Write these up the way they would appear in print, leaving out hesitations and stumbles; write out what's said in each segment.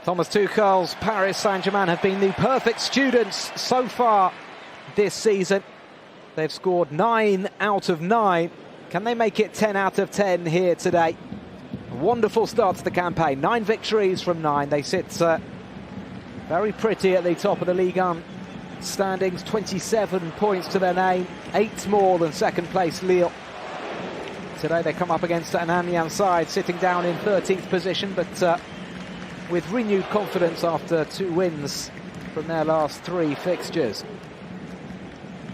Thomas Tuchel's Paris Saint-Germain have been the perfect students so far this season. They've scored 9 out of 9. Can they make it 10 out of 10 here today? A wonderful start to the campaign. 9 victories from 9. They sit very pretty at the top of the Ligue 1 standings. 27 points to their name. 8 more than second place Lille. Today they come up against an Amiens side sitting down in 13th position, but with renewed confidence after 2 wins from their last 3 fixtures.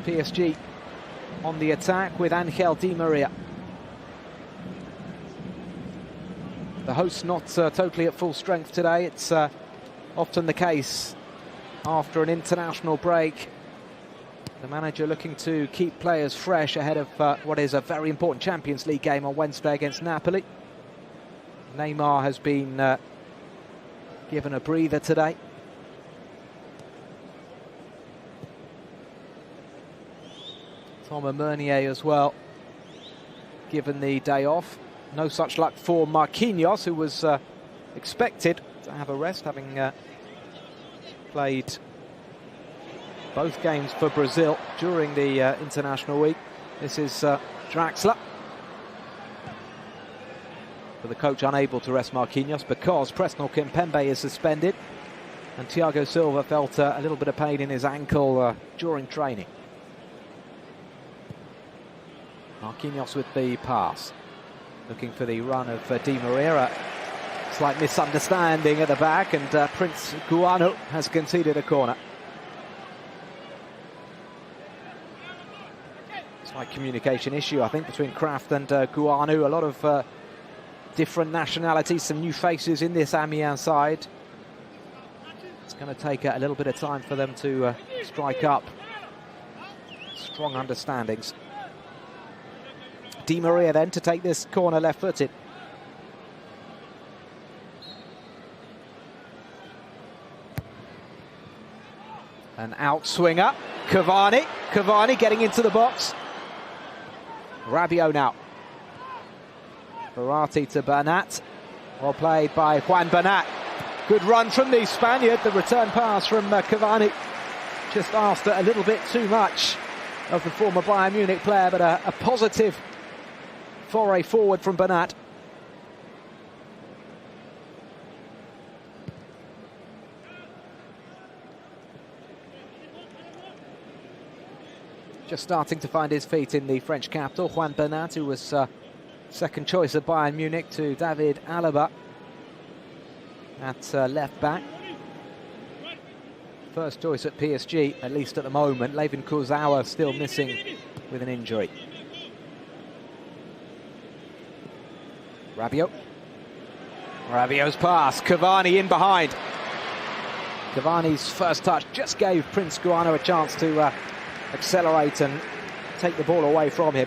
PSG on the attack with Angel Di Maria. The hosts not totally at full strength today. It's often the case after an international break. The manager looking to keep players fresh ahead of what is a very important Champions League game on Wednesday against Napoli. Neymar has been given a breather today. Thomas Meunier as well, given the day off. No such luck for Marquinhos, who was expected to have a rest, having played both games for Brazil during the international week. This is Draxler. But the coach unable to rest Marquinhos because Presnel Kimpembe is suspended, and Thiago Silva felt a little bit of pain in his ankle during training. Marquinhos with the pass, looking for the run of Di Maria. Slight misunderstanding at the back, and Prince Guano has conceded a corner. Slight communication issue, I think, between Kraft and Guano. A lot of different nationalities, some new faces in this Amiens side. It's going to take a little bit of time for them to strike up strong understandings. Di Maria then to take this corner left-footed. An outswinger, Cavani getting into the box. Rabiot now. Verratti to Bernat. Well played by Juan Bernat. Good run from the Spaniard. The return pass from Cavani just asked a little bit too much of the former Bayern Munich player, but a positive foray forward from Bernat. Just starting to find his feet in the French capital. Juan Bernat, who was second choice at Bayern Munich to David Alaba at left back. First choice at PSG, at least at the moment. Layvin Kurzawa still missing with an injury. Rabiot's pass, Cavani in behind. Cavani's first touch just gave Prince Guano a chance to accelerate and take the ball away from him.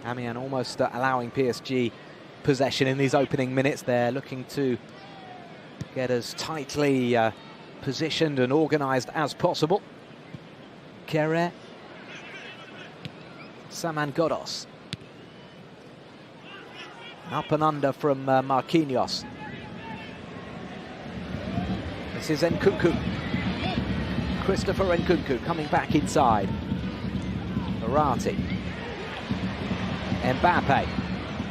Amiens almost allowing PSG possession in these opening minutes. They're looking to get as tightly positioned and organised as possible. Kere. Saman Ghoddos. Up and under from Marquinhos. This is Nkunku. Christopher Nkunku coming back inside. Verratti. Mbappe.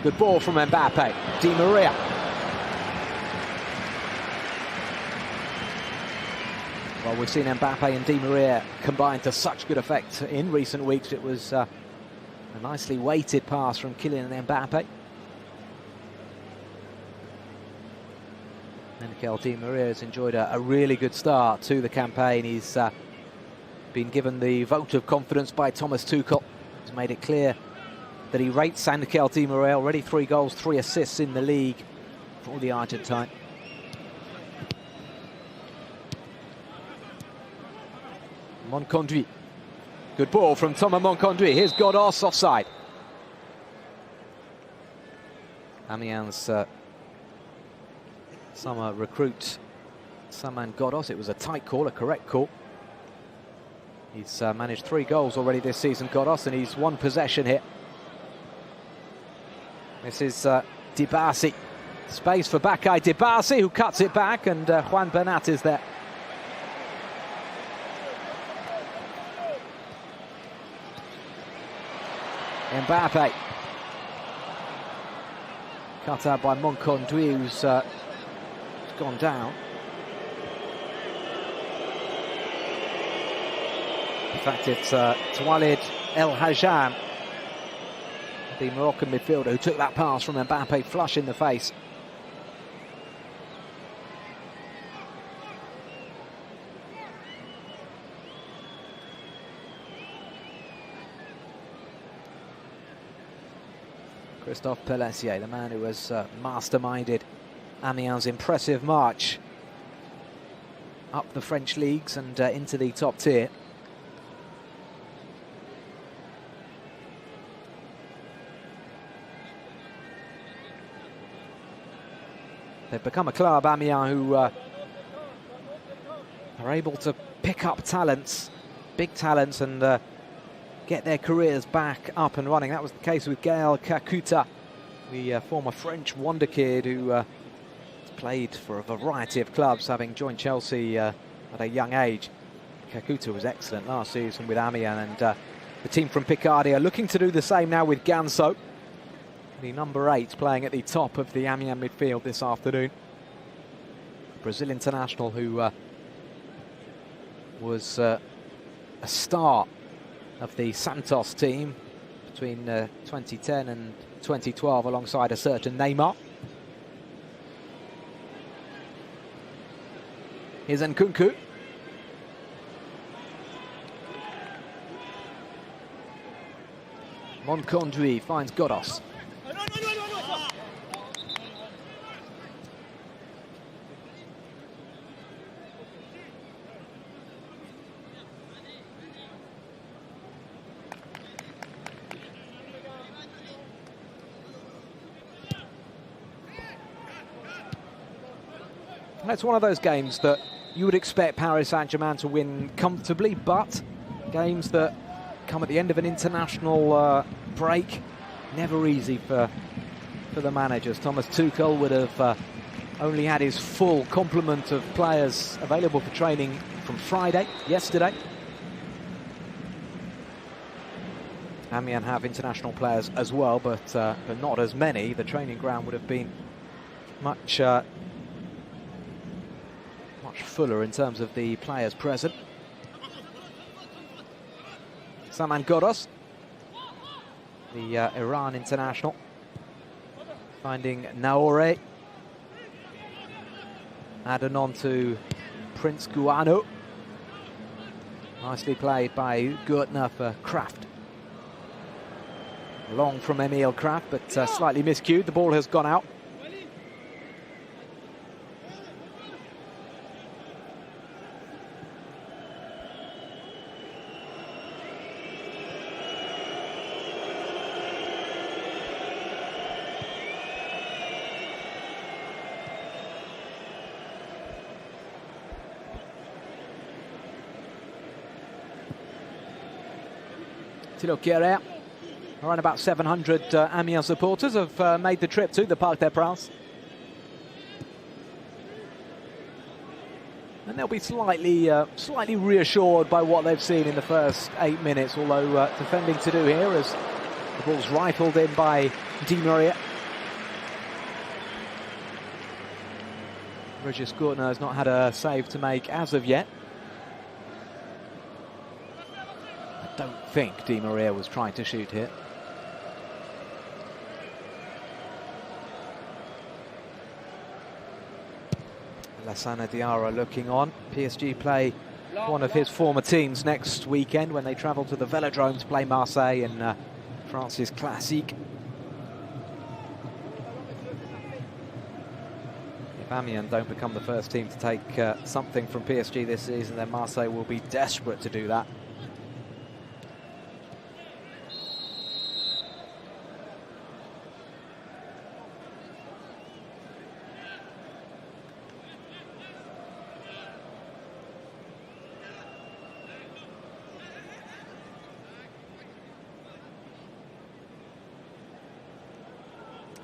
Good ball from Mbappe. Di Maria. Well, we've seen Mbappe and Di Maria combine to such good effect in recent weeks. It was a nicely weighted pass from Kylian Mbappe. Angel Di Maria has enjoyed a really good start to the campaign. He's been given the vote of confidence by Thomas Tuchel. He's made it clear that he rates Angel Di Maria. Already 3 goals, 3 assists in the league for the Argentine. Monconduit. Good ball from Thomas Monconduit. Here's Ghoddos offside. Amiens summer recruit Saman Ghoddos. It was a tight call, a correct call. He's managed 3 goals already this season, Godos, and he's 1 possession here. This is Dibasi. Space for Bakay Dibasi, who cuts it back, and Juan Bernat is there. Mbappe. Cut out by Moncondui, who's gone down. In fact, it's Walid El Hajam, the Moroccan midfielder, who took that pass from Mbappe flush in the face. Christophe Pellissier, the man who has masterminded Amiens' impressive march up the French leagues and into the top tier. They've become a club, Amiens, who are able to pick up talents, big talents, and get their careers back up and running. That was the case with Gaël Kakuta, the former French wonder kid who played for a variety of clubs, having joined Chelsea at a young age. Kakuta was excellent last season with Amiens, and the team from Picardy are looking to do the same now with Ganso, the number 8, playing at the top of the Amiens midfield this afternoon. Brazil international who was a star of the Santos team between 2010 and 2012 alongside a certain Neymar. Here's Nkunku. Moncondui finds Godos. It's one of those games that you would expect Paris Saint-Germain to win comfortably, but games that come at the end of an international break, never easy for the managers. Thomas Tuchel would have only had his full complement of players available for training from Friday, yesterday. Amiens have international players as well, but not as many. The training ground would have been much fuller in terms of the players present. Saman Godos, the Iran international, finding Naore. Adding on to Prince Guano. Nicely played by Gürtner for Kraft. Long from Emil Kraft, but slightly miscued. The ball has gone out. Thilo Kehrer. Around about 700 Amiens supporters have made the trip to the Parc des Princes. And they'll be slightly reassured by what they've seen in the first 8 minutes, although defending to do here as the ball's rifled in by Di Maria. Regis Gürtner has not had a save to make as of yet. I don't think Di Maria was trying to shoot here. Lassana Diarra looking on. PSG play one of his former teams next weekend when they travel to the Velodrome to play Marseille in France's Classique. If Amiens don't become the first team to take something from PSG this season, then Marseille will be desperate to do that.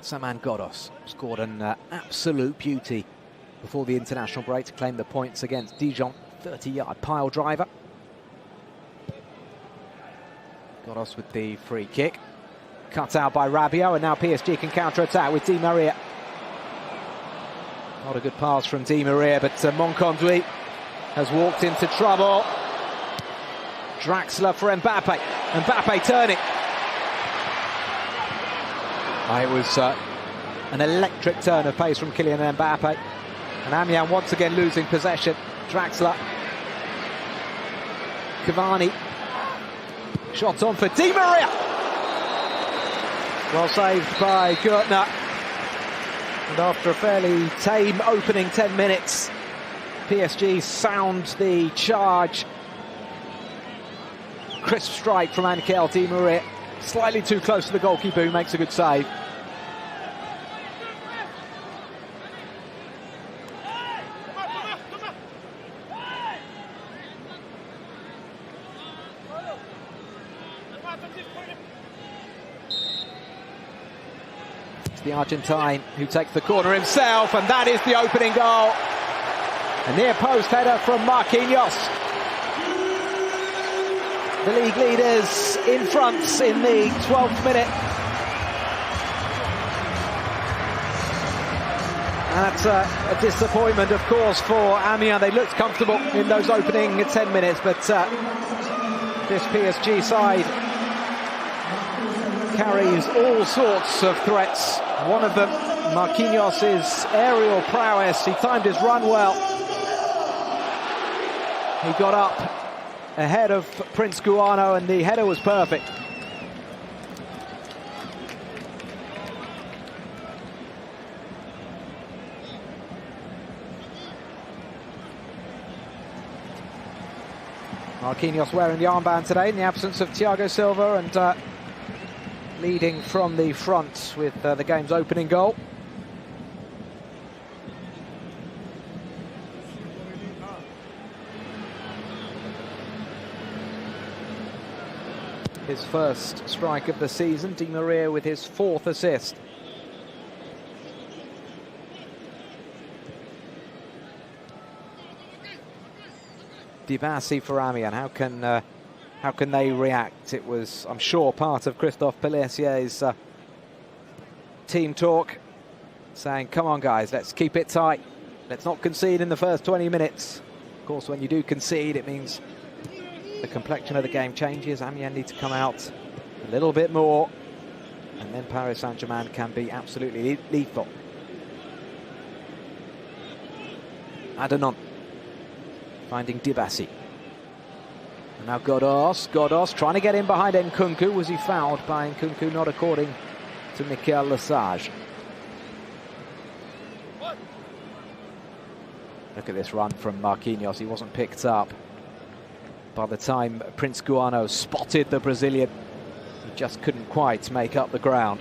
Saman Ghoddos scored an absolute beauty before the international break to claim the points against Dijon. 30-yard pile driver. Ghoddos with the free kick. Cut out by Rabiot, and now PSG can counter-attack with Di Maria. Not a good pass from Di Maria, but Monconduit has walked into trouble. Draxler for Mbappe. Mbappe turning. It was an electric turn of pace from Kylian Mbappe. And Amiens once again losing possession. Draxler. Cavani. Shot on for Di Maria. Well saved by Gertner. And after a fairly tame opening 10 minutes, PSG sound the charge. Crisp strike from Angel Di Maria. Slightly too close to the goalkeeper, who makes a good save. It's the Argentine who takes the corner himself, and that is the opening goal. A near post header from Marquinhos. The league leaders in front in the 12th minute. And that's a disappointment, of course, for Amiens. They looked comfortable in those opening 10 minutes, but this PSG side carries all sorts of threats. One of them, Marquinhos' aerial prowess. He timed his run well. He got up ahead of Prince Guano, and the header was perfect. Marquinhos wearing the armband today in the absence of Thiago Silva, and leading from the front with the game's opening goal. His first strike of the season, Di Maria with his 4th assist. Dibassi for Amiens. How can they react? It was, I'm sure, part of Christophe Pelissier's team talk, saying, come on guys, let's keep it tight. Let's not concede in the first 20 minutes. Of course, when you do concede, it means the complexion of the game changes. Amiens need to come out a little bit more, and then Paris Saint-Germain can be absolutely lethal. Adanon finding Dibassi. And now Ghoddos trying to get in behind Nkunku. Was he fouled by Nkunku? Not according to Mikel Lesage. Look at this run from Marquinhos. He wasn't picked up. By the time Prince Guano spotted the Brazilian, he just couldn't quite make up the ground.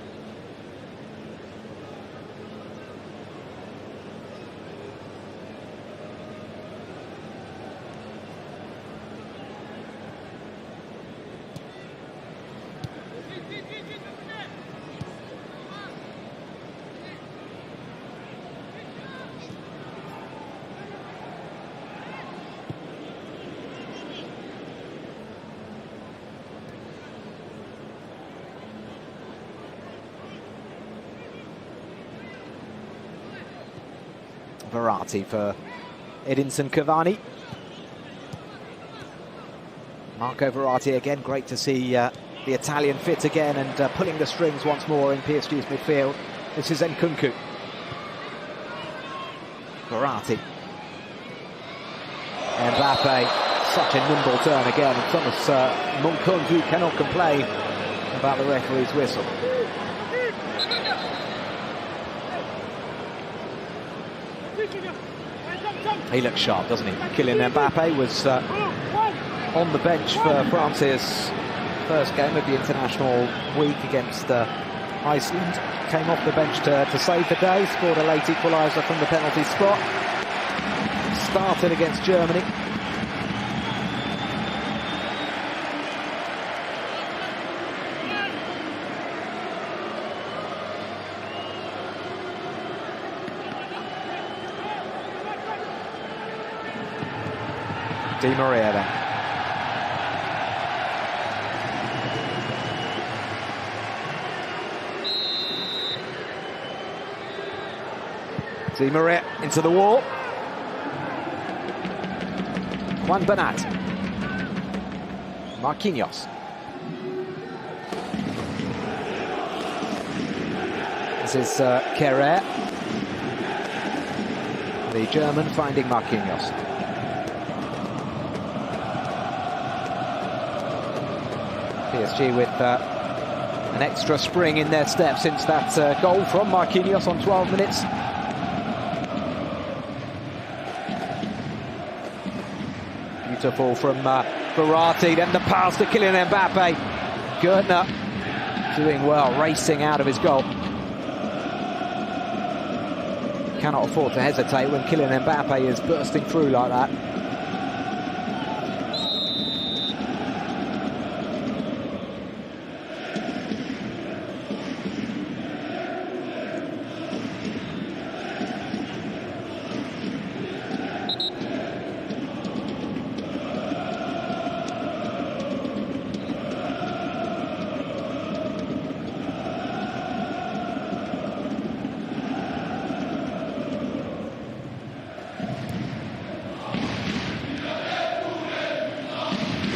Verratti for Edinson Cavani. Marco Verratti again, great to see the Italian fit again and pulling the strings once more in PSG's midfield. This is Nkunku. Verratti. Mbappe, such a nimble turn again, and Thomas Monconduit cannot complain about the referee's whistle. He looks sharp, doesn't he? Kylian Mbappe was on the bench for France's first game of the international week against Iceland. Came off the bench to save the day, scored a late equaliser from the penalty spot. Started against Germany. Di Maria then. Di Maria into the wall. Juan Bernat. Marquinhos. This is Kerrer. The German finding Marquinhos. PSG with an extra spring in their step since that goal from Marquinhos on 12 minutes. Beautiful from Verratti, then the pass to Kylian Mbappe. Gertner doing well, racing out of his goal. Cannot afford to hesitate when Kylian Mbappe is bursting through like that.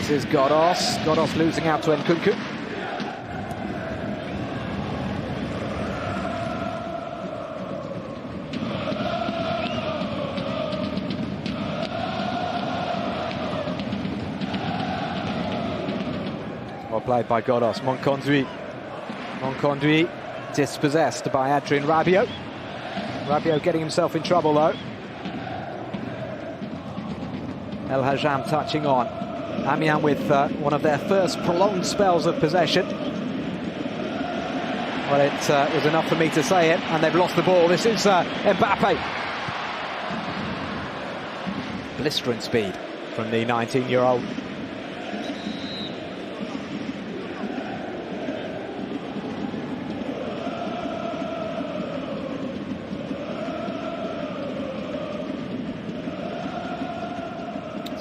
This is Godos. Godos losing out to Nkunku. Well played by Godos. Monconduit dispossessed by Adrien Rabiot. Rabiot getting himself in trouble though. El Hajam touching on. Amiens with one of their first prolonged spells of possession. Well, it was enough for me to say it, and they've lost the ball. This is Mbappe. Blistering speed from the 19-year-old.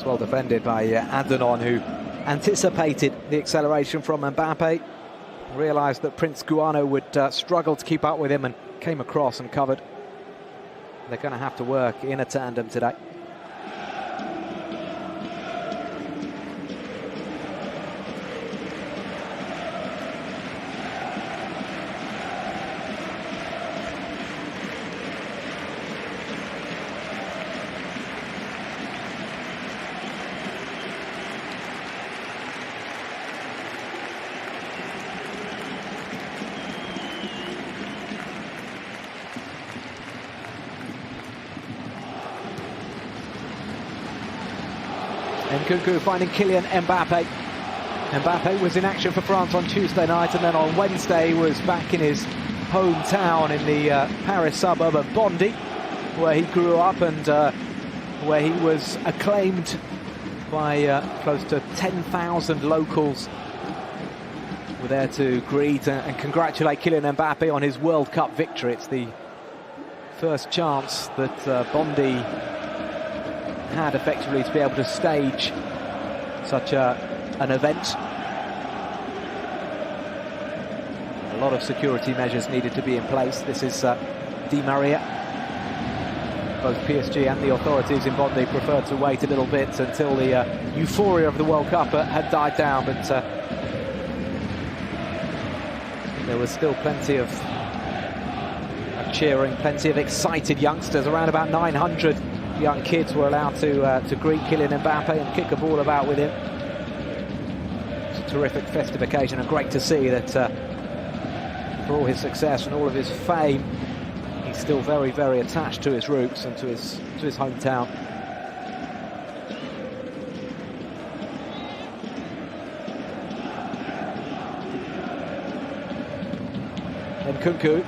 Well defended by Adenon, who anticipated the acceleration from Mbappe, realised that Prince Guano would struggle to keep up with him and came across and covered. They're going to have to work in a tandem today. Nkunku finding Kylian Mbappe. Mbappe was in action for France on Tuesday night, and then on Wednesday was back in his hometown in the Paris suburb of Bondy, where he grew up and where he was acclaimed by close to 10,000 locals. Were there to greet and congratulate Kylian Mbappe on his World Cup victory. It's the first chance that Bondy had effectively to be able to stage such an event. A lot of security measures needed to be in place. This is Di Maria. Both PSG and the authorities in Bondy preferred to wait a little bit until the euphoria of the World Cup had died down, but there was still plenty of cheering, plenty of excited youngsters. Around about 900 young kids were allowed to greet Kylian Mbappe and kick a ball about with him. It's a terrific festive occasion, and great to see that for all his success and all of his fame, he's still very, very attached to his roots and to his hometown. Nkunku.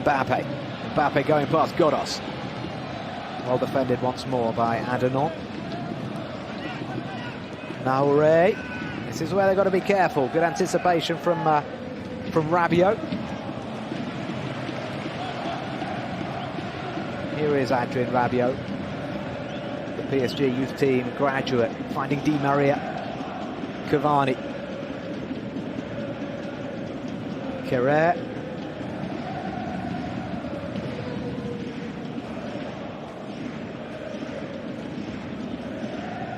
Mbappe going past Godos. Well defended once more by Adenon. Naouré. This is where they've got to be careful. Good anticipation from Rabiot. Here is Adrien Rabiot, the PSG youth team graduate, finding Di Maria. Cavani. Kehrer.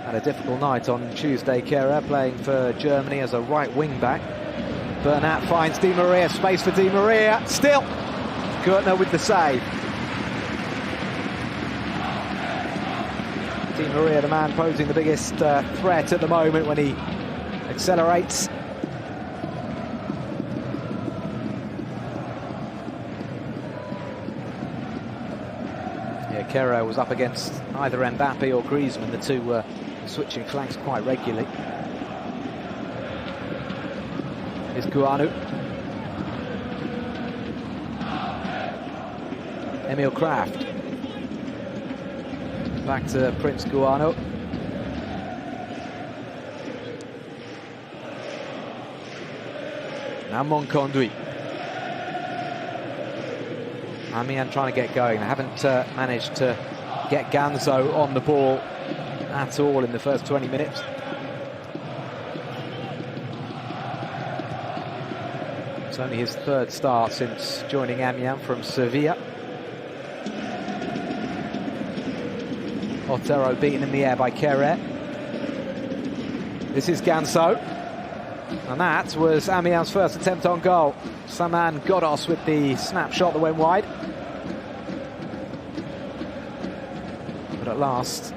Had a difficult night on Tuesday, Kehrer, playing for Germany as a right wing back. Bernat finds Di Maria, space for Di Maria, still Gertner with the save. Di Maria, the man posing the biggest threat at the moment when he accelerates. Yeah, Kehrer was up against either Mbappe or Griezmann. The two were switching flanks quite regularly. Here's Guanu. Emil Kraft. Back to Prince Guanu. Now Monconduit. Amiens trying to get going. They haven't managed to get Ganzo on the ball at all in the first 20 minutes. It's only his third start since joining Amiens from Sevilla. Otero beaten in the air by Kehrer. This is Ganso. And that was Amiens' first attempt on goal. Saman Ghoddos with the snapshot that went wide. But at last,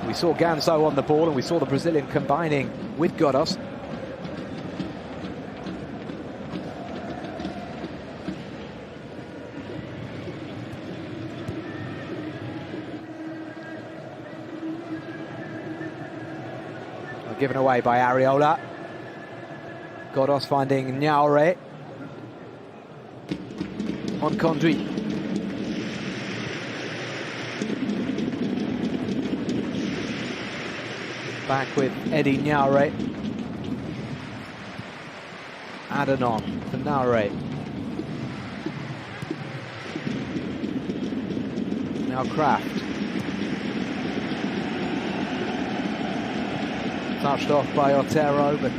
we saw Ganso on the ball, and we saw the Brazilian combining with Ghoddos. Given away by Areola. Ghoddos finding Nyaure. On Conduit. Back with Eddie Nyaure. Adanon for Nyaure. Now Kraft. Touched off by Otero, but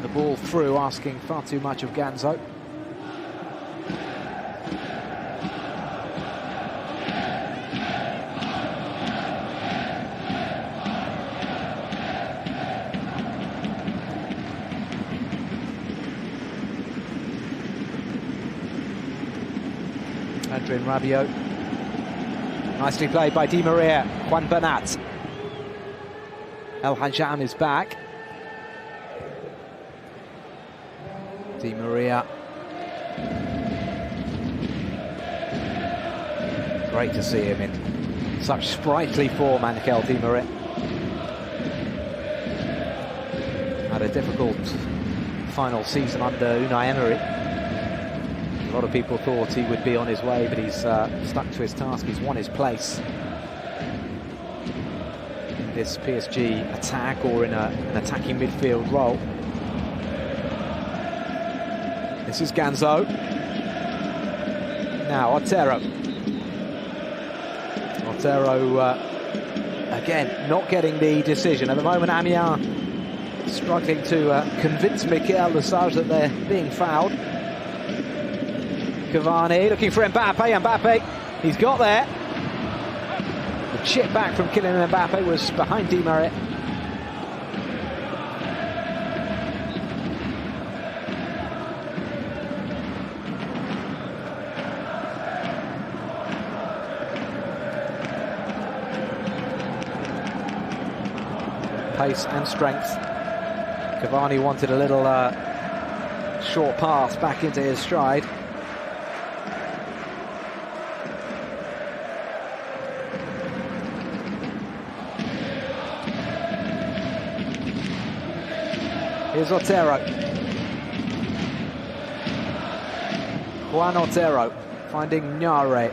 the ball through, asking far too much of Ganzo. Adrien Rabiot. Nicely played by Di Maria. Juan Bernat. El Hajam is back. Di Maria. Great to see him in such sprightly form, Angel Di Maria. Had a difficult final season under Unai Emery. A lot of people thought he would be on his way, but he's stuck to his task. He's won his place this PSG attack, or in an attacking midfield role. This is Ganzo. Now Otero. Otero again not getting the decision. At the moment Amiens struggling to convince Mikel Lesage that they're being fouled. Cavani looking for Mbappe. Mbappe, he's got there. The chip back from Kylian Mbappe was behind Di Maria. Pace and strength. Cavani wanted a little short pass back into his stride. Here's Otero. Juan Otero finding Nyaure.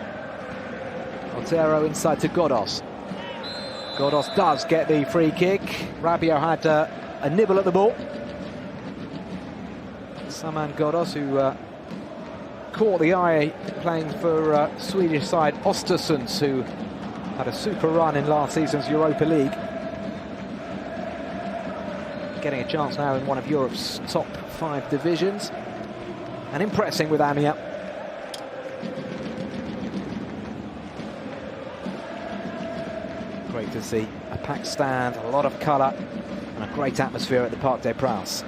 Otero inside to Ghoddos. Ghoddos does get the free kick. Rabiot had a nibble at the ball. Saman Ghoddos, who caught the eye playing for Swedish side Östersunds, who had a super run in last season's Europa League. Getting a chance now in one of Europe's top 5 divisions and impressing with Amiens. Great to see a packed stand, a lot of colour and a great atmosphere at the Parc des Princes.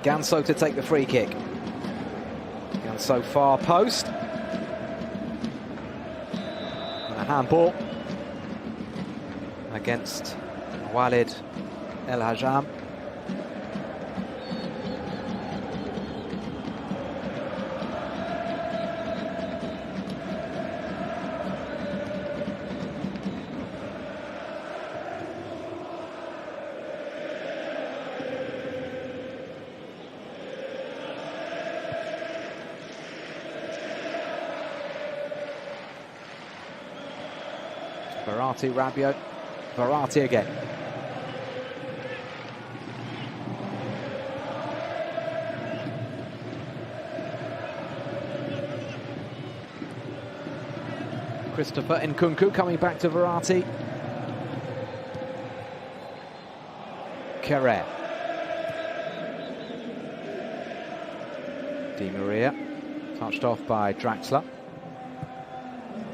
Ganso to take the free kick. Ganso far post. And a handball against Walid El Hajam. Verratti, Rabiot, Verratti again. Christopher Nkunku coming back to Verratti. Kere. Di Maria, touched off by Draxler.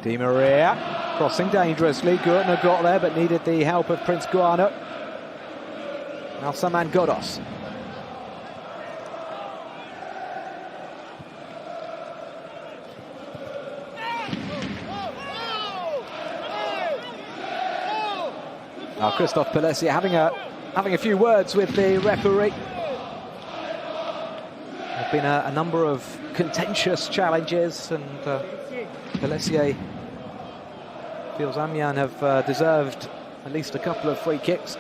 Di Maria. Crossing dangerously, Gurtner got there but needed the help of Prince Guano. Now Saman Godos. Now Christophe Pellissier having a few words with the referee. There have been a number of contentious challenges, and Pellissier feels Amiens have deserved at least a couple of free kicks.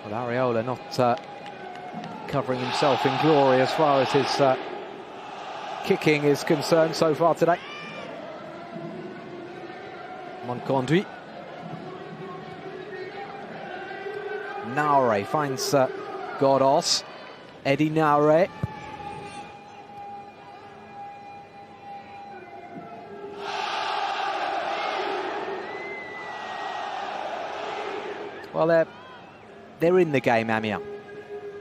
Well, Areola not covering himself in glory as far as his kicking is concerned so far today. Monconduit. Naure finds Godos. Eddie Naure. Well, they're in the game, Amiens.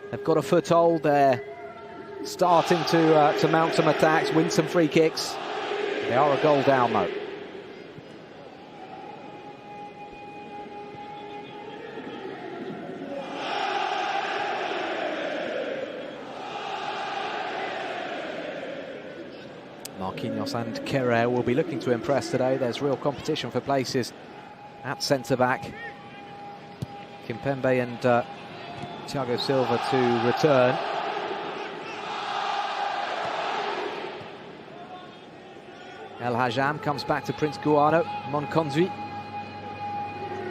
They've got a foothold. They're starting to mount some attacks, win some free kicks. They are a goal down, though. Marquinhos and Kere will be looking to impress today. There's real competition for places at centre-back. Kimpembe and Thiago Silva to return. El Hajam comes back to Prince Guano. Monconduit.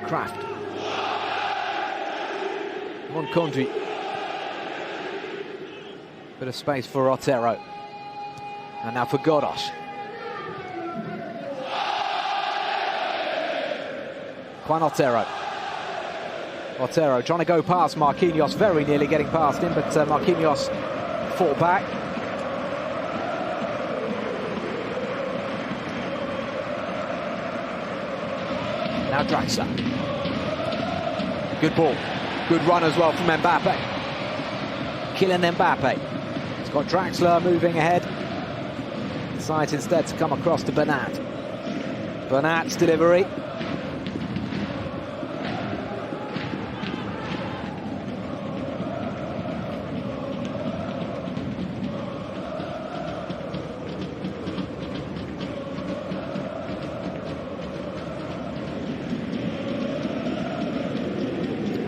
Kraft. Monconduit. Bit of space for Otero. And now for Godos. Juan Otero. Otero trying to go past Marquinhos, very nearly getting past him, but Marquinhos fought back. Now Draxler. Good ball. Good run as well from Mbappe. Kylian Mbappe. He's got Draxler moving ahead. Decides instead to come across to Bernat. Bernat's delivery.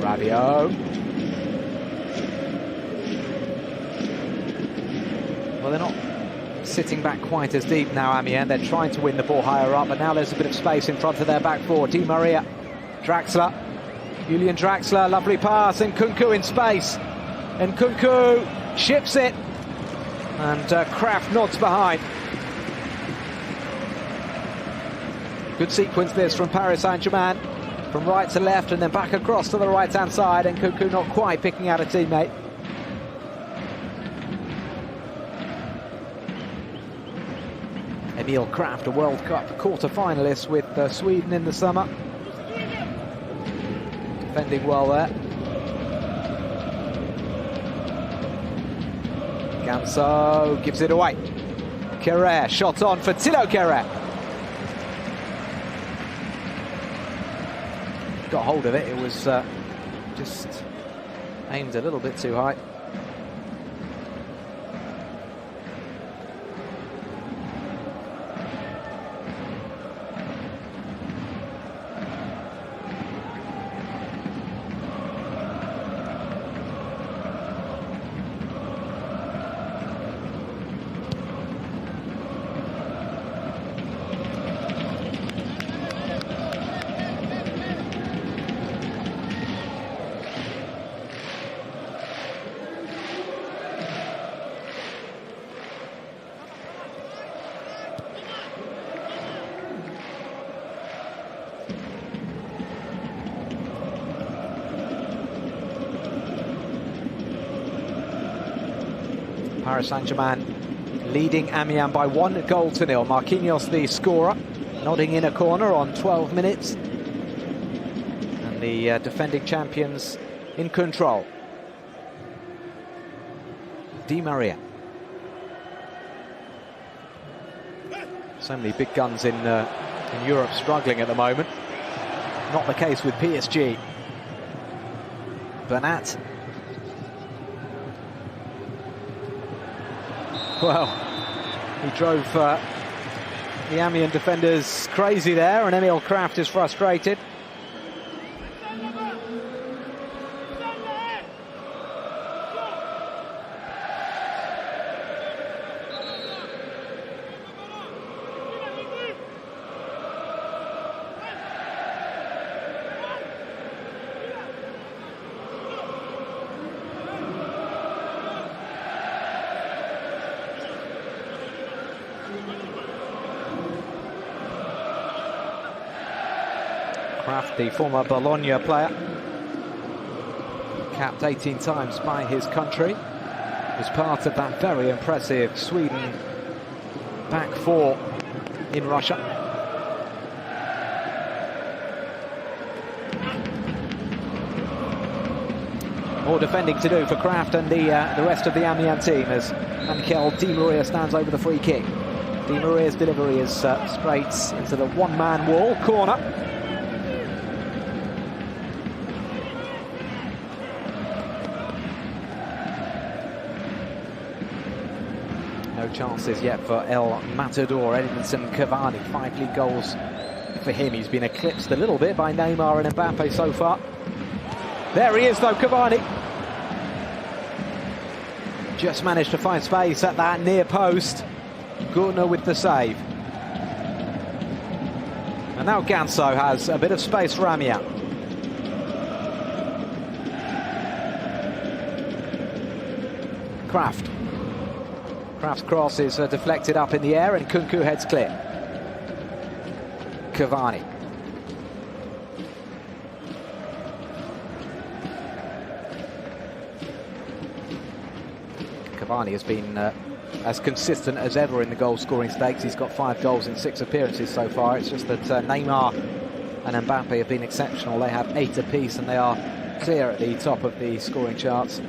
Rabiot. Well, they're not sitting back quite as deep now, Amiens. They're trying to win the ball higher up, but now there's a bit of space in front of their back four. Di Maria, Draxler, Julian Draxler, lovely pass, and Nkunku in space. And Nkunku ships it. And Kraft nods behind. Good sequence this from Paris Saint-Germain. From right to left and then back across to the right-hand side, and Nkunku not quite picking out a teammate. Emil Kraft, a World Cup quarter-finalist with Sweden in the summer. Defending well there. Ganso gives it away. Kehrer, shot on for Thilo Kehrer. Got hold of it, it was just aimed a little bit too high. Paris Saint-Germain leading Amiens by 1-0. Marquinhos the scorer, nodding in a corner on 12 minutes. And the defending champions in control. Di Maria. So many big guns in Europe struggling at the moment. Not the case with PSG. Bernat. Well, he drove the Amiens defenders crazy there, and Emil Kraft is frustrated. Kraft, the former Bologna player, capped 18 times by his country, was part of that very impressive Sweden back four in Russia. More defending to do for Kraft and the rest of the Amiens team as Angel Di Maria stands over the free kick. Di Maria's delivery is straight into the one-man wall, corner. No chances yet for El Matador, Edinson Cavani. 5 league goals for him. He's been eclipsed a little bit by Neymar and Mbappe so far. There he is though, Cavani. Just managed to find space at that near post. Gurner with the save. And now Ganso has a bit of space for Amiens. Kraft. Kraft's cross is deflected up in the air and Nkunku heads clear. Cavani. Cavani has been as consistent as ever in the goal-scoring stakes. He's got 5 goals in 6 appearances so far. It's just that Neymar and Mbappe have been exceptional. They have 8 apiece and they are clear at the top of the scoring charts.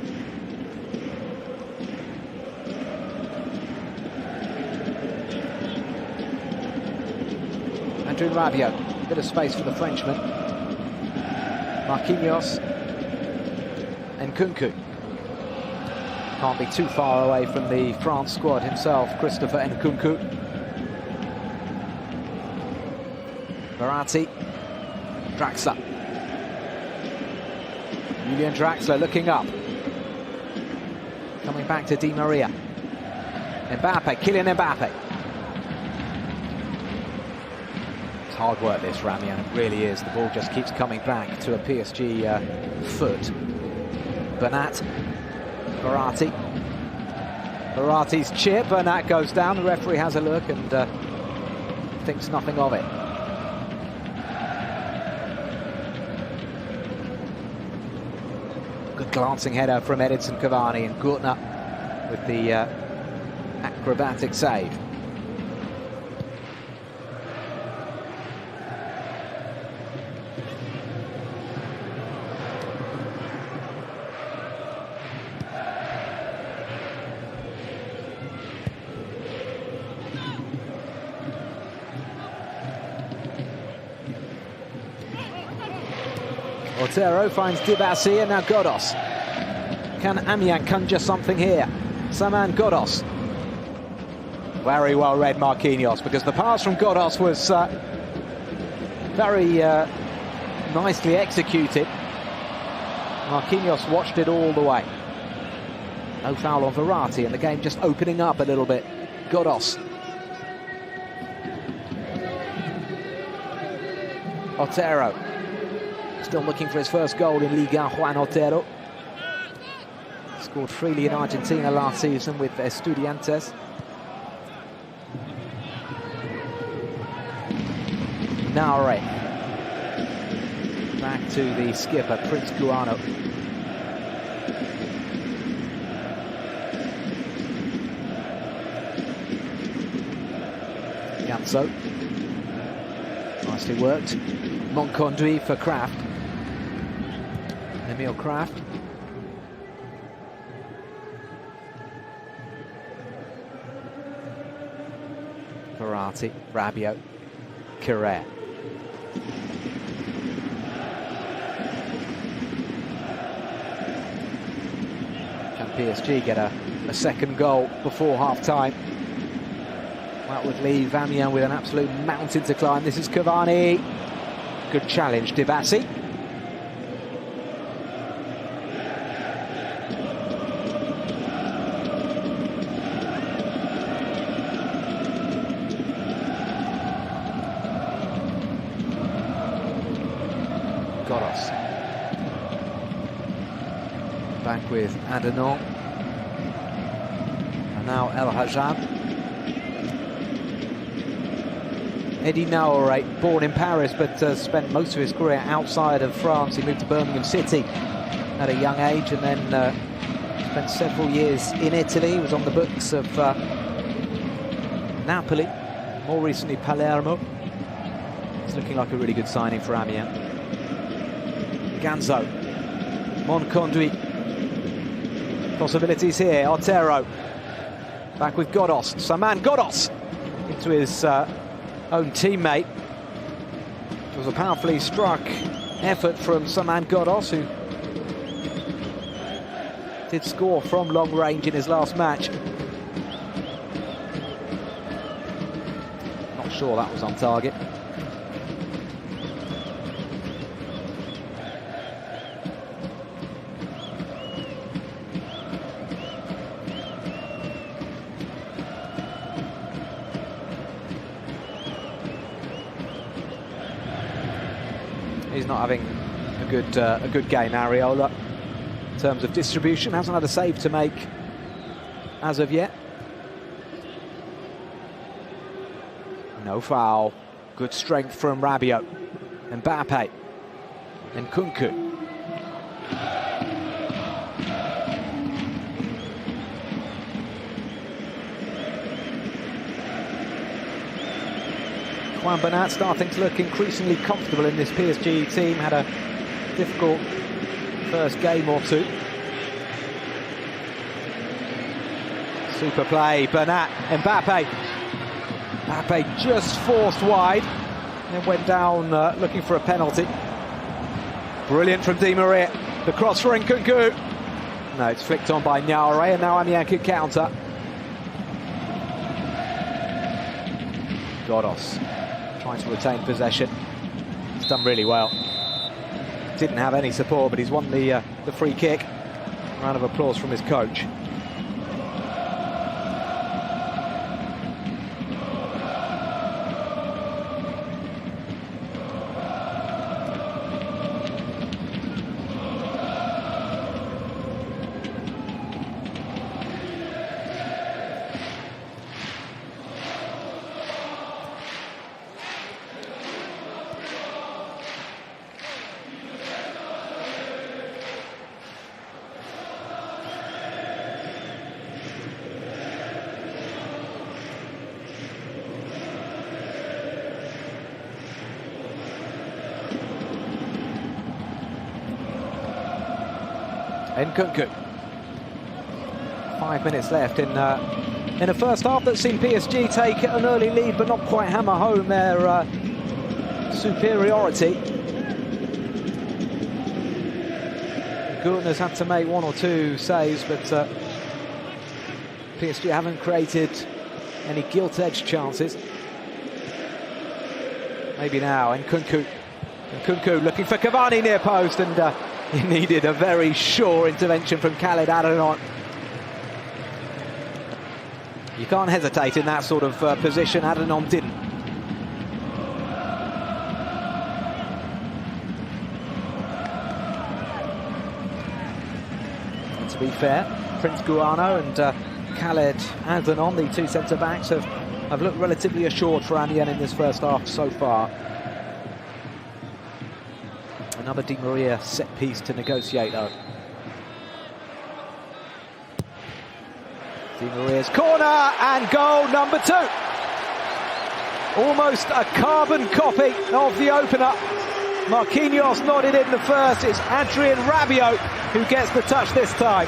Andrew Rabiot, bit of space for the Frenchman. Marquinhos and Nkunku. Can't be too far away from the France squad himself, Christopher Nkunku. Verratti, Draxler. Julian Draxler looking up. Coming back to Di Maria. Mbappe, Kylian Mbappe. It's hard work this, Amiens, it really is. The ball just keeps coming back to a PSG foot. Bernat. Verratti. Verratti's chip, and that goes down. The referee has a look and thinks nothing of it. Good glancing header from Edinson Cavani, and Gurtner with the acrobatic save. Otero finds Dibassi, and now Godos. Can Amiens conjure something here? Saman Godos. Very well read, Marquinhos, because the pass from Godos was very nicely executed. Marquinhos watched it all the way. No foul on Verratti, and the game just opening up a little bit. Godos. Otero. Still looking for his first goal in Liga, Juan Otero. Scored freely in Argentina last season with Estudiantes. Naure. Back to the skipper, Prince Guano. Ganso. Nicely worked. Monconduit for Kraft. Emil Kraft. Verratti, Rabiot, Carrère. Can PSG get a second goal before half-time? That would leave Amiens with an absolute mountain to climb. This is Cavani. Good challenge, Dibassi. Godos. Back with Adenon. And now El Hajab. Eddie Naure, born in Paris, but spent most of his career outside of France. He moved to Birmingham City at a young age, and then spent several years in Italy. He was on the books of Napoli, more recently Palermo. It's looking like a really good signing for Amiens. Ganso, Monconduit. Possibilities here. Otero back with Godos. Saman Godos into his own teammate. It was a powerfully struck effort from Saman Godos, who did score from long range in his last match. Not sure that was on target. He's not having a good game, Areola, in terms of distribution. Hasn't had a save to make as of yet. No foul. Good strength from Rabiot. Mbappe. And Nkunku. Juan Bernat starting to look increasingly comfortable in this PSG team. Had a difficult first game or two. Super play, Bernat, Mbappe. Mbappe just forced wide, and then went down looking for a penalty. Brilliant from Di Maria. The cross for Nkunku. No, it's flicked on by Naure, and now Amiens can counter. Godos trying to retain possession. He's done really well. Didn't have any support, but he's won the free kick. Round of applause from his coach. Nkunku. 5 minutes left in a first half that's seen PSG take an early lead, but not quite hammer home their superiority. Gurtner's had to make 1 or 2 saves, but PSG haven't created any gilt-edged chances. Maybe now, Nkunku. Nkunku looking for Cavani near post, and he needed a very sure intervention from Khaled Adhanom. You can't hesitate in that sort of position. Adhanom didn't. And to be fair, Prince Guano and Khaled Adhanom, the 2 centre-backs, have looked relatively assured for Amiens in this first half so far. Another Di Maria set piece to negotiate, though. Di Maria's corner, and goal number 2. Almost a carbon copy of the opener. Marquinhos nodded in the first. It's Adrien Rabiot who gets the touch this time.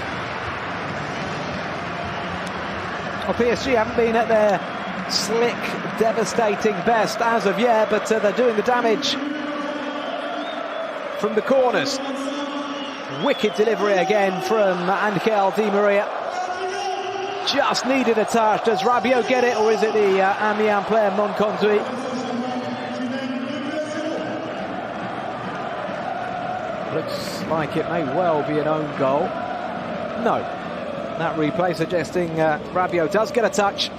Well, PSG haven't been at their slick, devastating best as of yet, but they're doing the damage from the corners. Wicked delivery again from Angel Di Maria. Just needed a touch. Does Rabiot get it, or is it the Amiens player Monconduit? Looks like it may well be an own goal. No. That replay suggesting Rabiot does get a touch.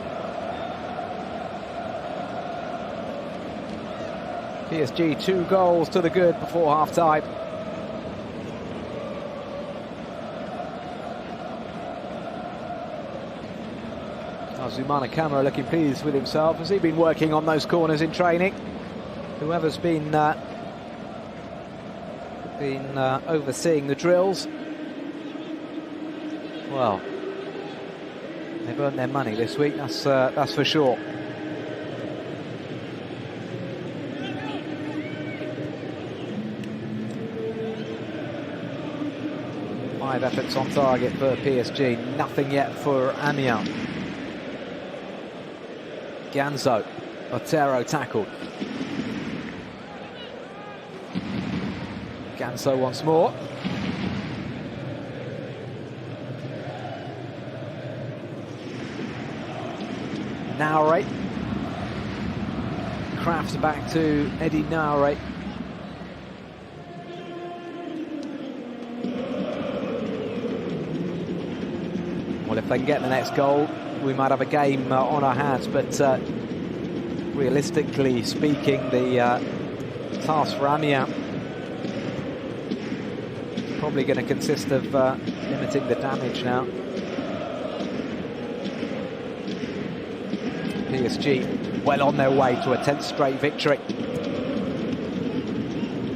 PSG 2 goals to the good before half-time. Zoumana Kamara looking pleased with himself. Has he been working on those corners in training? Whoever's been overseeing the drills, well, they've earned their money this week, that's for sure. Five efforts on target for PSG, nothing yet for Amiens. Ganzo, Otero tackled. Ganzo once more. Naure. Kraft back to Eddie Naure. Well, if they can get the next goal, we might have a game on our hands, but realistically speaking, the task for Amiens is probably going to consist of limiting the damage now. PSG well on their way to a 10th straight victory.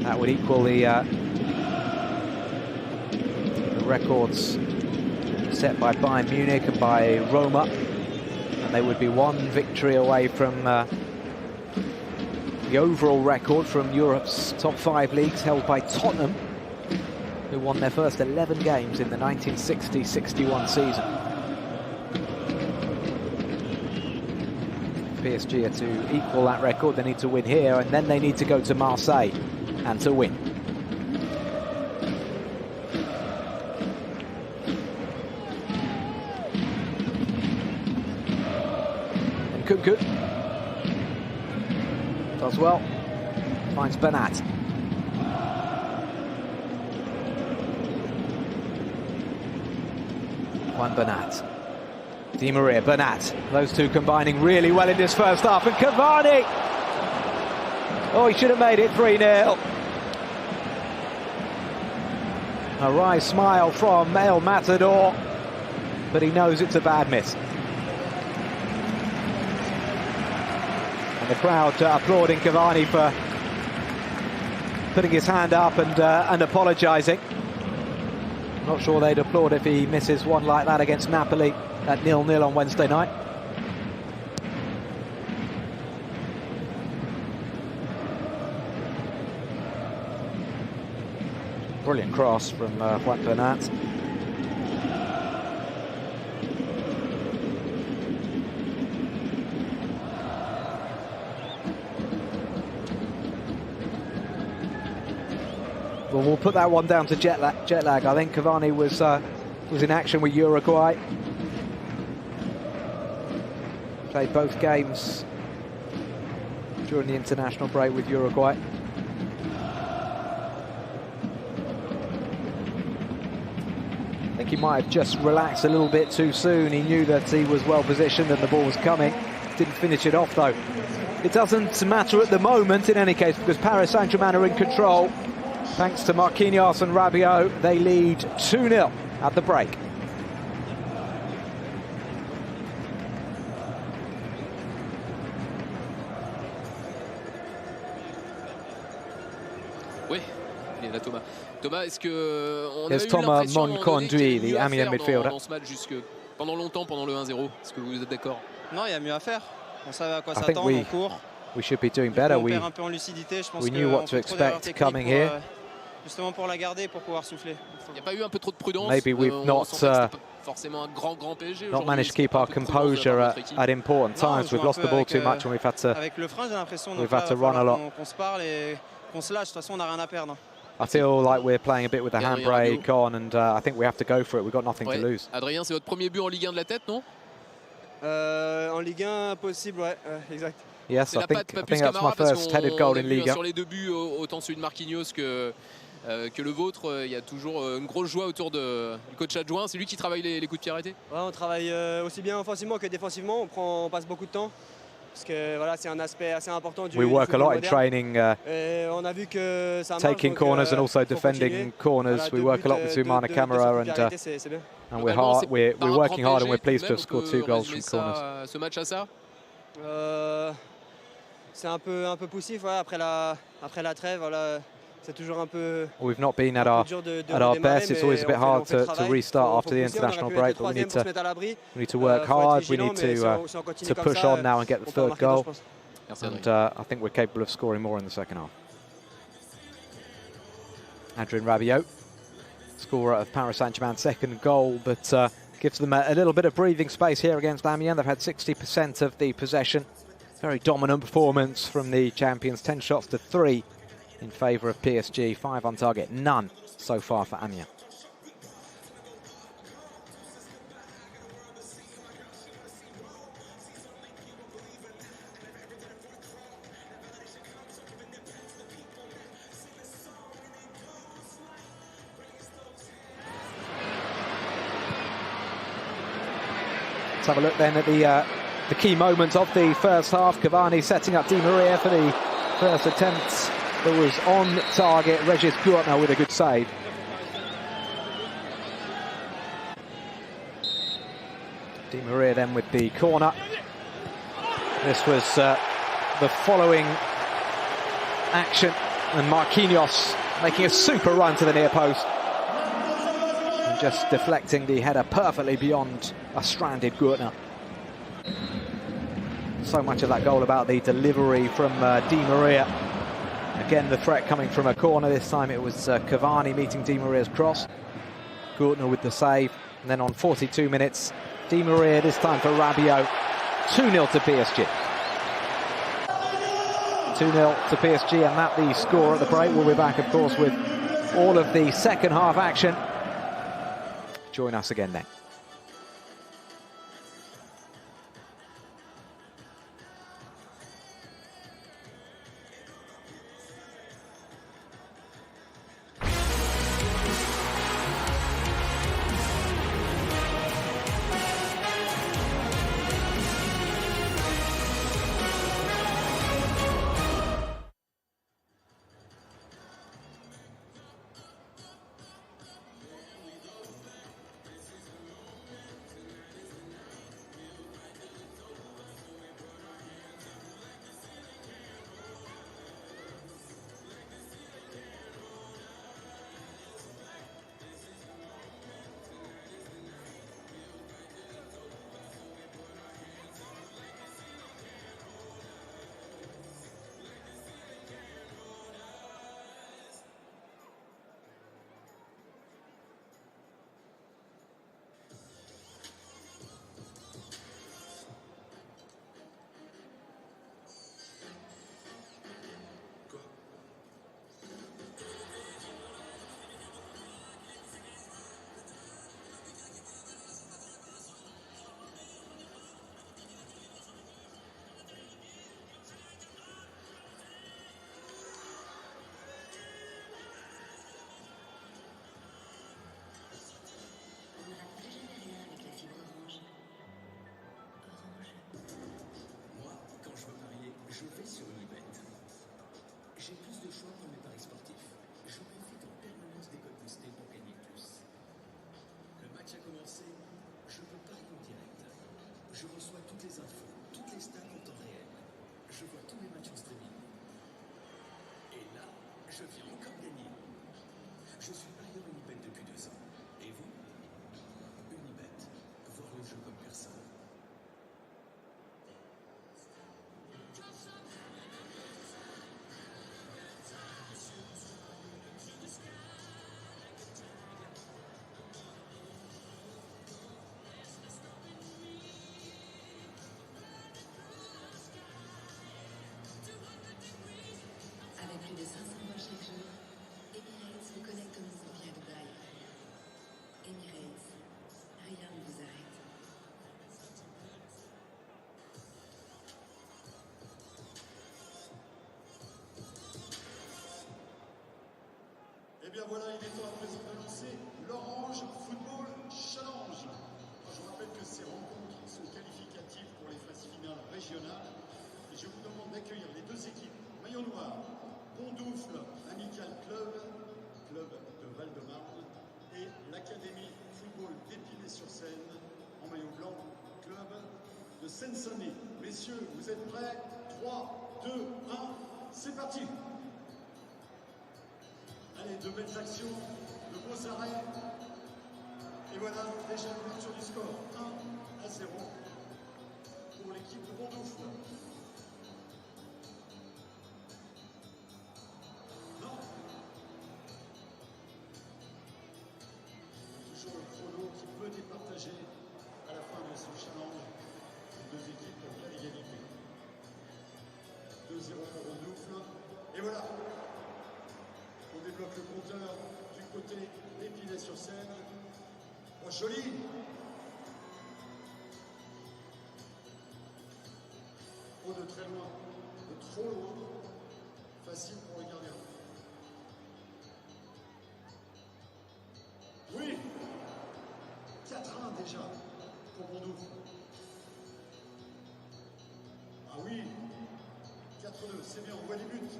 That would equal the records set by Bayern Munich and by Roma, and they would be 1 victory away from the overall record from Europe's top 5 leagues, held by Tottenham, who won their first 11 games in the 1960-61 season. PSG are to equal that record, they need to win here, and then they need to go to Marseille and to win. Nkunku does well, finds Bernat. Juan Bernat. Di Maria, Bernat. Those two combining really well in this first half. And Cavani! Oh, he should have made it 3-0. A wry smile from El Matador, but he knows it's a bad miss. And the crowd applauding Cavani for putting his hand up and apologising. Not sure they'd applaud if he misses one like that against Napoli at 0-0 on Wednesday night. Brilliant cross from Juan Bernat. Well, we'll put that one down to jet lag. I think Cavani was in action with Uruguay. Played both games during the international break with Uruguay. I think he might have just relaxed a little bit too soon. He knew that he was well positioned and the ball was coming. Didn't finish it off though. It doesn't matter at the moment in any case, because Paris Saint-Germain are in control. Thanks to Marquinhos and Rabiot, they lead 2-0 at the break. Oui, il est là Thomas. Thomas, est-ce que on a eu Thomas Monconduit, the Amiens midfielder. Dans ce match jusque pendant longtemps, pendant le 1-0. Est-ce que vous êtes d'accord? Non, il y a mieux à faire. On savait à quoi s'attendre, on court. We should be doing better. On perd un peu en lucidité. Je pense we knew what to expect coming here. Justement pour la garder, pour pouvoir souffler. Il n'y a pas eu un peu trop de prudence. Maybe we've not forcément un grand PSG. Not managed to keep our composure at important times. We've lost the ball too much and we've had to. Avec le frein, j'ai l'impression we've had to run a lot. Qu'on se parle et qu'on se lâche. De toute façon, on n'a rien à perdre. I feel like we're playing a bit with the handbrake on, and I think we have to go for it. We've got nothing to lose. Adrien, c'est votre premier but en Ligue 1 de la tête, non? En Ligue 1, possible, ouais, exact. Yes, I think that's my first headed goal in Ligue 1. Sur les deux buts, autant celui de Marquinhos que le vôtre, il y a toujours une grosse joie autour du coach adjoint. C'est lui qui travaille les coups de pied arrêtés? Ouais, on travaille aussi bien offensivement que défensivement. On passe beaucoup de temps. Parce que voilà, c'est un aspect assez important du We work a lot in moderne. training, on a vu que ça marche, taking corners and also defending corners. Voilà, we work a lot with Zoumana Camera and we're working hard and we're pleased to have scored 2 goals from corners. Ce match à ça? C'est un peu poussif, ouais, après la trêve, voilà. C'est toujours un peu. We've not been at our best. It's always a bit hard to restart after the international break, but we need to work hard. We need to push on now and get the third goal. And I think we're capable of scoring more in the second half. Adrien Rabiot, scorer of Paris Saint-Germain's second goal, but gives them a little bit of breathing space here against Amiens. They've had 60% of the possession. Very dominant performance from the champions. 10 shots to 3 in favour of PSG. 5 on target, none so far for Amiens. Let's have a look then at the key moments of the first half. Cavani setting up Di Maria for the first attempt that was on target. Regis Courtnall with a good save. Di Maria then with the corner. This was the following action, and Marquinhos making a super run to the near post. And just deflecting the header perfectly beyond a stranded Courtnall. So much of that goal about the delivery from Di Maria. Again, the threat coming from a corner. This time it was Cavani meeting Di Maria's cross. Courtnall with the save. And then on 42 minutes, Di Maria this time for Rabiot. 2-0 to PSG. 2-0 to PSG, and that the score at the break. We'll be back, of course, with all of the second half action. Join us again then. J'ai plus de choix pour mes paris sportifs. Je profite en permanence des codes boostés pour gagner plus. Le match a commencé, je peux parier en direct. Je reçois toutes les infos, toutes les stats en temps réel. Je vois tous mes matchs en streaming. Et là, je viens encore gagner. Je suis parieur Unibet depuis 2 ans. Et vous? Unibet, voir le jeu comme personne. Avec plus de 500 vols chaque jour, Emirates vous connecte au monde via Dubaï. Emirates, rien ne vous arrête. Eh bien voilà, il est temps à présent de lancer l'Orange Football Challenge. Je vous rappelle que ces rencontres sont qualificatives pour les phases finales régionales. Et je vous demande d'accueillir les 2 équipes maillot noir, Bondoufle Amical Club, club de Val-de-Marne, et l'Académie Football d'Épinay-sur-Seine, en maillot blanc, club de Seine-Saint-Denis. Messieurs, vous êtes prêts? 3, 2, 1, c'est parti! Allez, de belles actions, de beaux arrêts. Et voilà, déjà l'ouverture du score. 1-0 pour l'équipe de Bondoufle. Non. Toujours le chrono qui peut départager à la fin de ce challenge les 2 équipes pour bien l'égalité. 2-0 pour Bondoufle. Et voilà. On débloque le compteur du côté d'Épinay-sur-Seine. Oh, joli! Oh, de très loin, de trop loin. Facile pour le gardien. Oui! 4-1 déjà pour Bondoufle. Ah oui! 4-2, c'est bien, on voit les buts.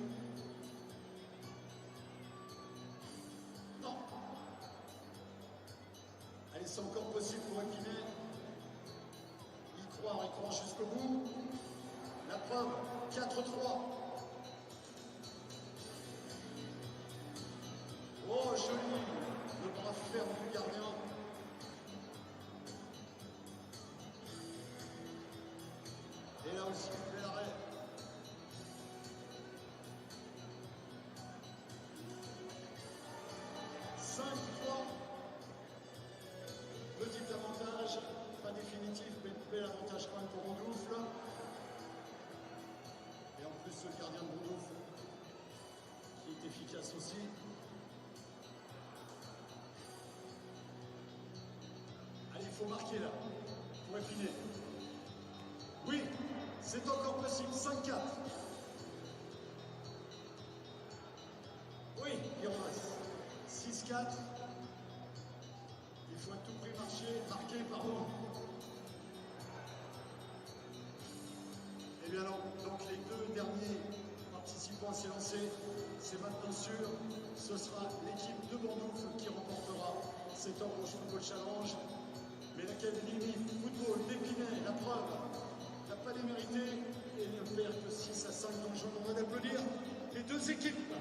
Non. Allez, c'est encore possible pour Épinay. Il croit jusqu'au bout. La preuve, 4-3. Oh, joli. Le bras ferme du gardien. Et là aussi, il fait l'arrêt. Petit avantage, pas définitif, mais bel avantage quand même pour Bondoufle. Et en plus, ce gardien de Bondoufle, qui est efficace aussi. Allez, il faut marquer là, pour Épinay. Oui, c'est encore possible, 5-4. Oui, il en reste 6-4. Il faut à tout prix marquer, pardon. Et bien alors, donc les 2 derniers participants à s'élancer, c'est maintenant sûr, ce sera l'équipe de Bondoufle qui remportera cet Orange Football Challenge. Mais l'Académie Football d'Épinay, la preuve, n'a pas démérité et ne perd que 6-5 dans le jeu. On va d'applaudir les 2 équipes.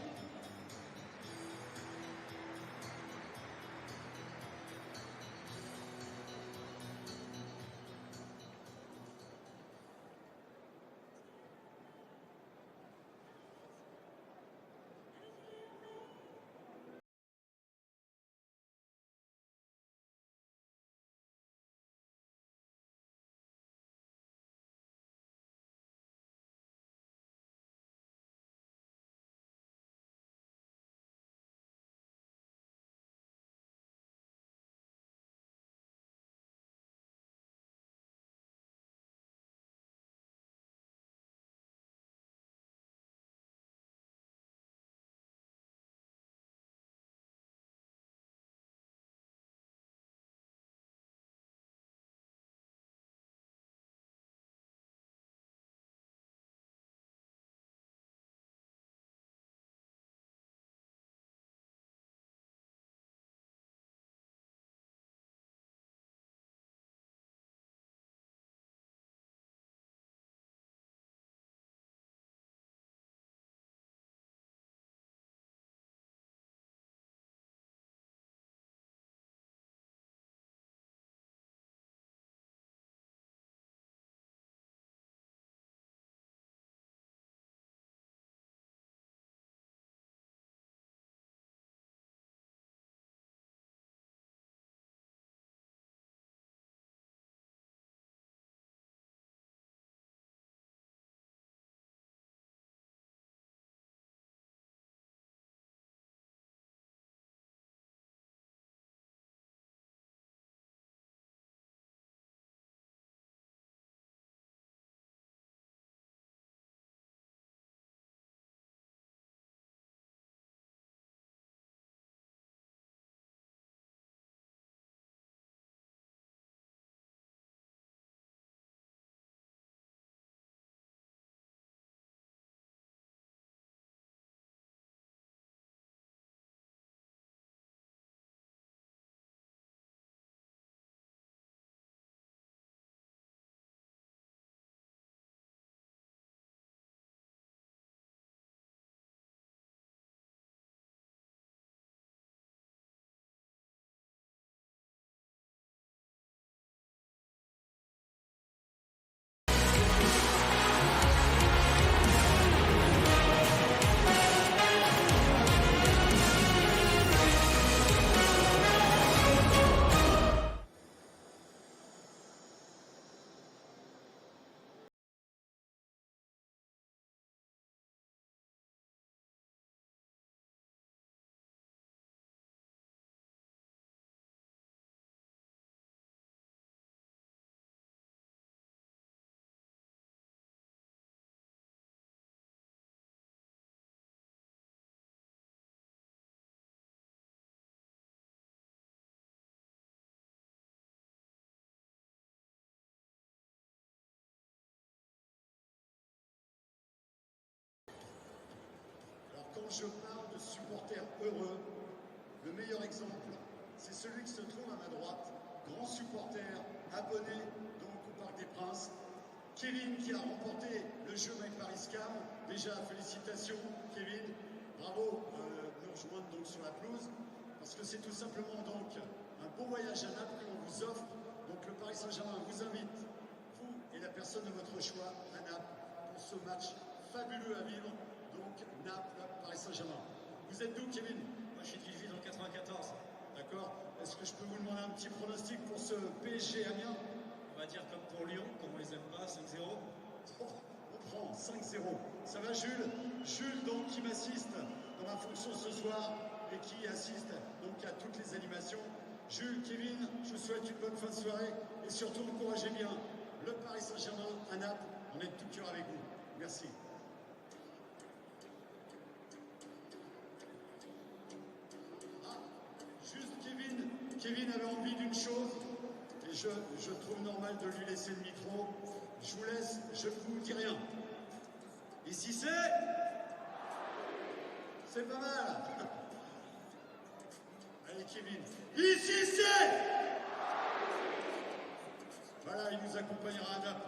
je parle de supporters heureux, le meilleur exemple, c'est celui qui se trouve à ma droite, grand supporter, abonné donc au Parc des Princes. Kevin qui a remporté le jeu avec Paris Cam. Déjà, félicitations Kevin, bravo de nous rejoindre donc sur la pelouse, parce que c'est tout simplement donc un beau voyage à Naples que l'on vous offre. Donc le Paris Saint-Germain vous invite, vous et la personne de votre choix, à Naples pour ce match fabuleux à vivre. Donc Naples, Paris Saint-Germain. Vous êtes d'où Kevin? Moi je suis de Villejuif dans le 94. D'accord. Est-ce que je peux vous demander un petit pronostic pour ce PSG Amiens? On va dire comme pour Lyon, comme on les aime pas, 5-0. Oh, on prend 5-0. Ça va Jules? Jules donc qui m'assiste dans ma fonction ce soir et qui assiste donc à toutes les animations. Jules, Kevin, je vous souhaite une bonne fin de soirée et surtout encouragez bien le Paris Saint-Germain à Naples. On est de tout cœur avec vous. Merci. Juste Kevin avait envie d'une chose et je trouve normal de lui laisser le micro. Je vous laisse, je ne vous dis rien. Ici c'est pas mal. Allez Kevin, ici c'est. Voilà, il nous accompagnera à Naples.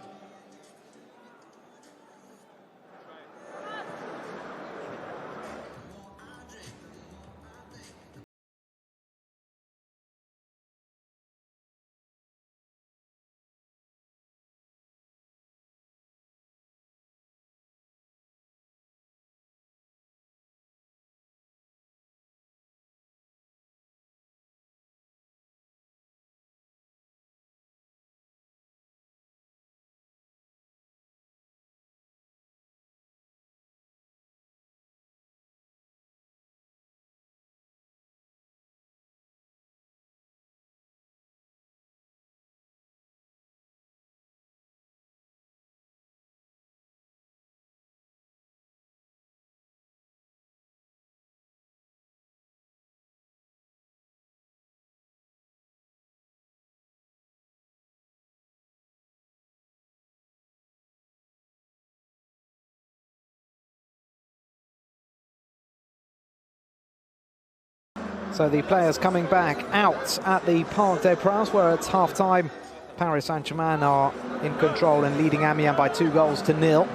So the players coming back out at the Parc des Princes, where it's half-time. Paris Saint-Germain are in control and leading Amiens by 2-0.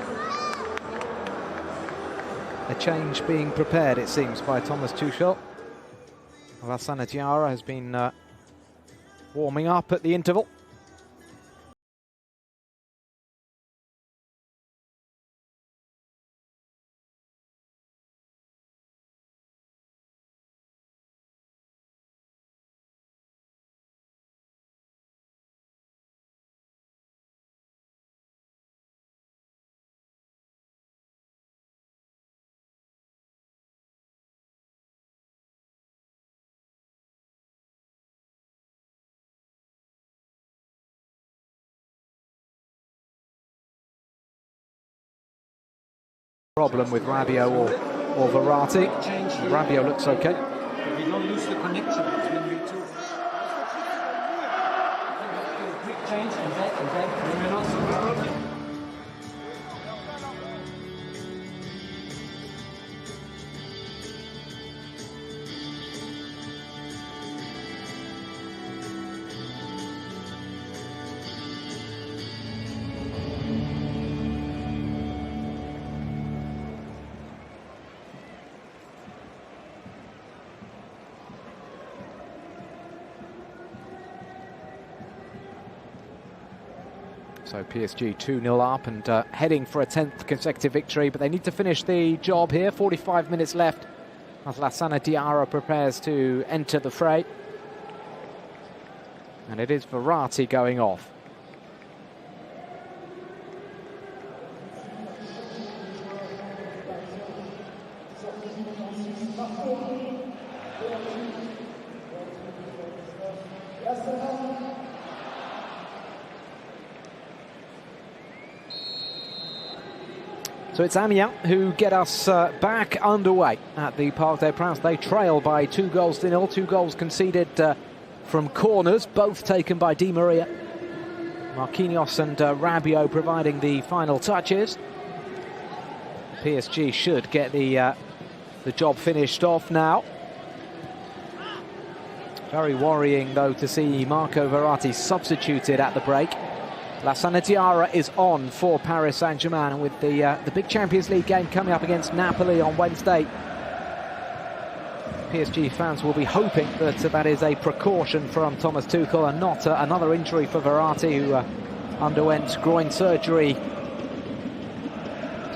A change being prepared, it seems, by Thomas Tuchel. Alassane Diarra has been warming up at the interval. Problem with Rabiot or Verratti. Rabiot looks okay. We don't lose the connection between you two. Quick change and then So PSG 2-0 up and heading for a 10th consecutive victory, but they need to finish the job here. 45 minutes left as Alassane Diarra prepares to enter the fray. And it is Verratti going off. So it's Amiens who get us back underway at the Parc des Princes. They trail by 2-0. 2 goals conceded from corners, both taken by Di Maria. Marquinhos and Rabiot providing the final touches. PSG should get the the job finished off now. Very worrying, though, to see Marco Verratti substituted at the break. Lassana Diarra is on for Paris Saint-Germain, and with the big Champions League game coming up against Napoli on Wednesday, PSG fans will be hoping that that is a precaution from Thomas Tuchel and not another injury for Verratti, who underwent groin surgery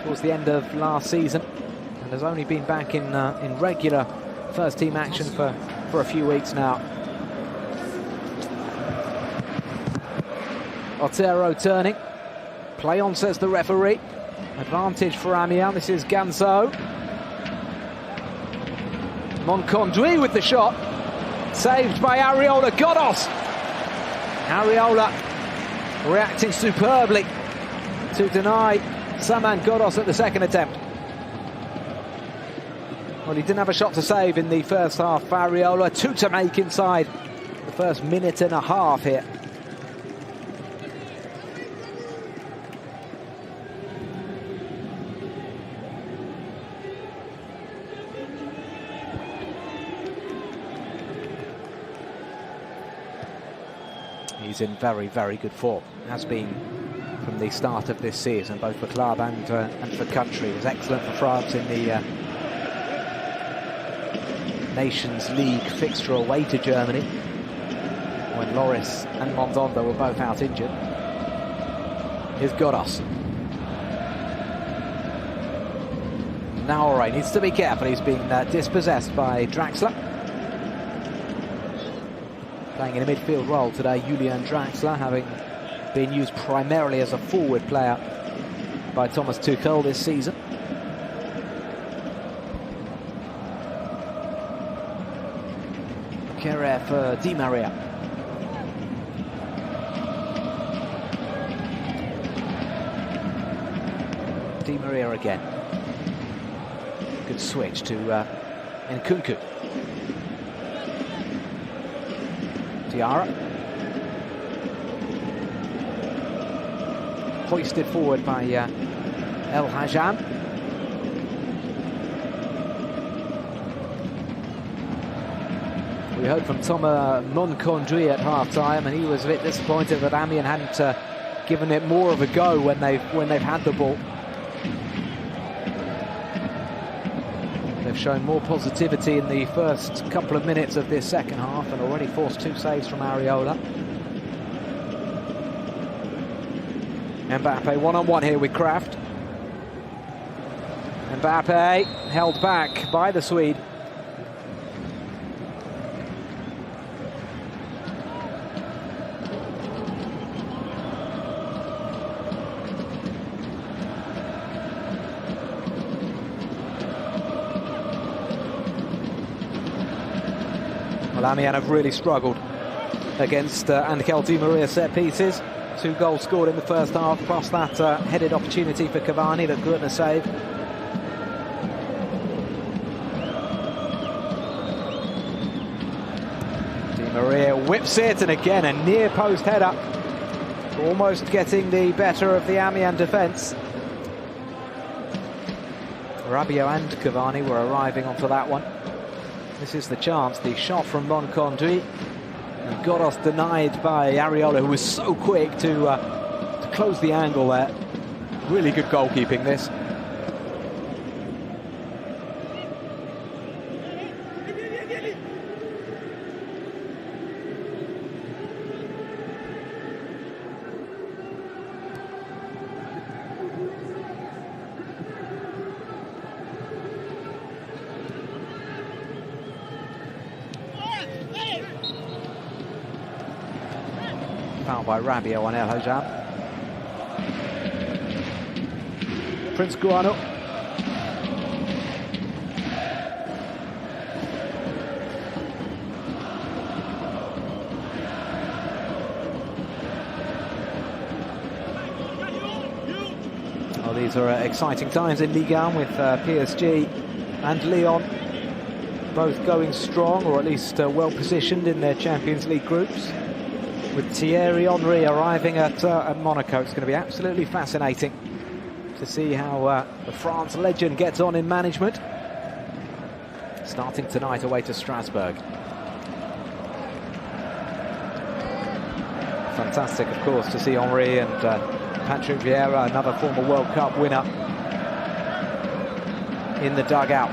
towards the end of last season and has only been back in regular first-team action for a few weeks now. Otero turning. Play on, says the referee. Advantage for Amiens. This is Ganzo. Monconduit with the shot. Saved by Areola Godos. Areola reacting superbly to deny Saman Godos at the second attempt. Well, he didn't have a shot to save in the first half. Areola, 2 to make inside the first minute and a half here. He's in very, very good form. Has been from the start of this season, both for club and for country. He was excellent for France in the Nations League fixture away to Germany, when Lloris and Mondondo were both out injured. Here's Godos. Naore needs to be careful. He's been dispossessed by Draxler. Playing in a midfield role today, Julian Draxler, having been used primarily as a forward player by Thomas Tuchel this season. Kere for Di Maria. Di Maria again. Good switch to Nkunku. Diarra. Hoisted forward by El Hajam. We heard from Thomas Monconduit at half-time, and he was a bit disappointed that Amiens hadn't given it more of a go when they've had the ball. They've shown more positivity in the first couple of minutes of this second half and already forced 2 saves from Areola. Mbappe one-on-one here with Kraft. Mbappe held back by the Swede. Amiens have really struggled against Angel Di Maria set pieces. 2 goals scored in the first half, plus that headed opportunity for Cavani that couldn't have saved. Di Maria whips it, and again a near post header, almost getting the better of the Amiens defence. Rabiot and Cavani were arriving onto that one. This is the chance, the shot from Monconduit, and Godos denied by Areola, who was so quick to close the angle there. Really good goalkeeping, this. Foul by Rabiot on El Hajam. Prince Guano. Well, these are exciting times in Ligue 1 with PSG and Lyon both going strong, or at least well positioned in their Champions League groups. With Thierry Henry arriving at Monaco, it's going to be absolutely fascinating to see how the France legend gets on in management. starting tonight away to Strasbourg. Fantastic, of course, to see Henry and Patrick Vieira, another former World Cup winner, in the dugout,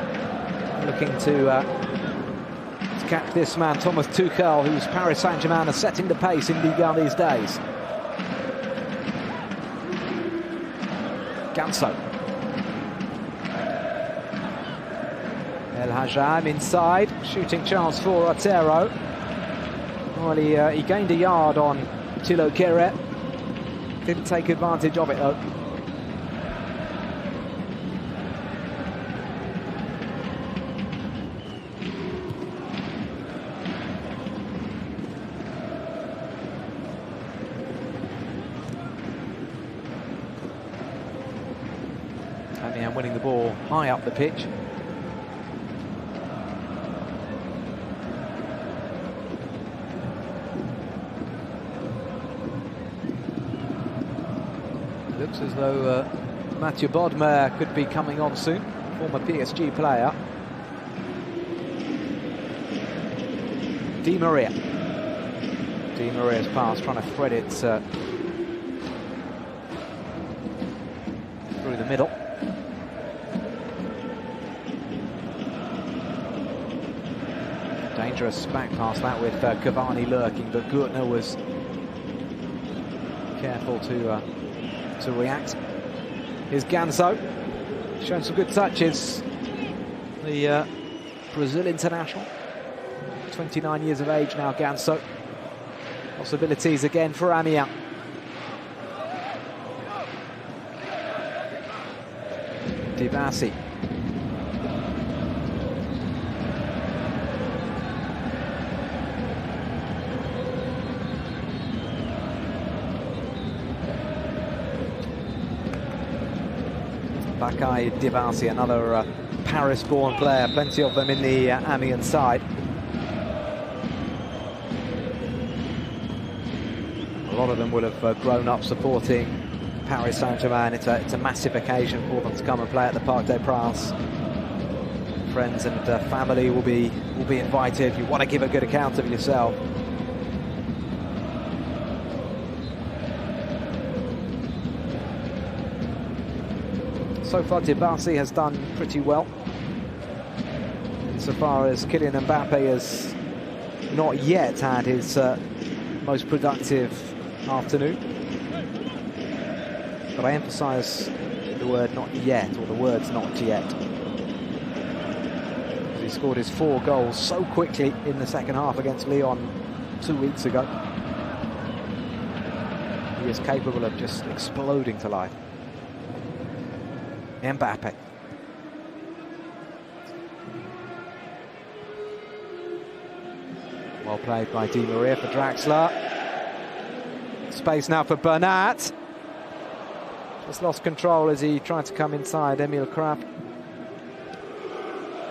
looking to catch this man, Thomas Tuchel, who's Paris Saint-Germain, are setting the pace in Ligue 1 these days. Ganso. El Hajam inside, shooting chance for Otero. Well, he gained a yard on Thilo Kehrer. Didn't take advantage of it though. Amiens winning the ball high up the pitch. Looks as though Mathieu Bodmer could be coming on soon, former PSG player. Di Maria. Di Maria's pass, trying to thread it through the middle. Dangerous back pass that with Cavani lurking, but Gurtner was careful to react. Here's Ganso, showing some good touches. The Brazil international, 29 years of age now, Ganso. Possibilities again for Amiens. Dibasi. Bakay Dibasi, another Paris-born player, plenty of them in the Amiens side. A lot of them will have grown up supporting Paris Saint-Germain. It's a massive occasion for them to come and play at the Parc des Princes. Friends and family will be invited. You want to give a good account of yourself. So far, Dibasi has done pretty well. Insofar as Kylian Mbappe has not yet had his most productive afternoon. But I emphasise the word not yet, or the words not yet. He scored his 4 goals so quickly in the second half against Lyon 2 weeks ago. He is capable of just exploding to life. Mbappe. Well played by Di Maria for Draxler. Space now for Bernat. Just lost control as he tried to come inside. Emil Kraft.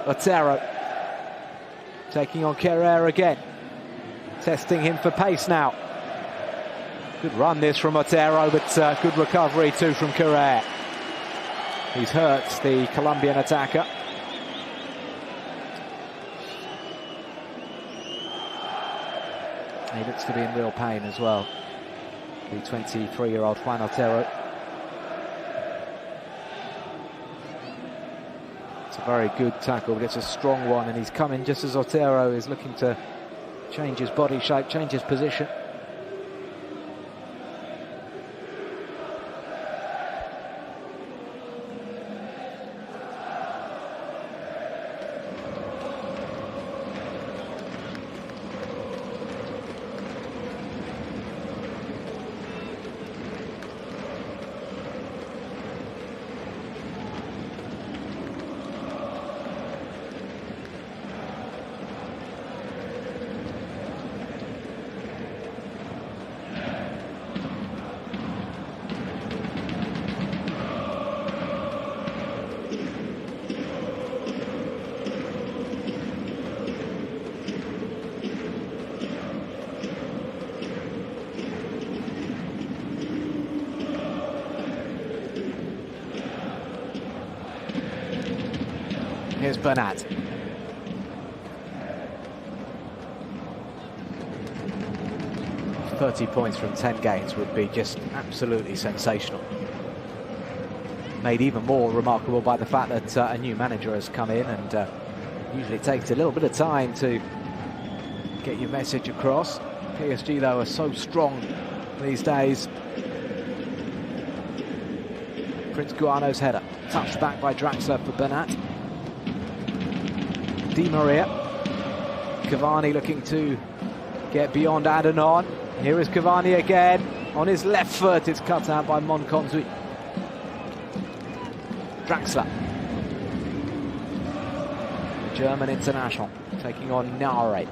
Otero taking on Kehrer again. Testing him for pace now. Good run this from Otero, but good recovery too from Kehrer. He's hurt the Colombian attacker. He looks to be in real pain as well, the 23-year-old Juan Otero. It's a very good tackle, but it's a strong one, and he's coming just as Otero is looking to change his body shape, change his position. Here's Bernat. 30 points from 10 games would be just absolutely sensational. Made even more remarkable by the fact that a new manager has come in, and usually it takes a little bit of time to get your message across. PSG, though, are so strong these days. Prince Guano's header, touched back by Draxler for Bernat. Di Maria. Cavani looking to get beyond Adenon. Here is Cavani again. On his left foot, it's cut out by Monconduit. Draxler. The German international taking on Nare.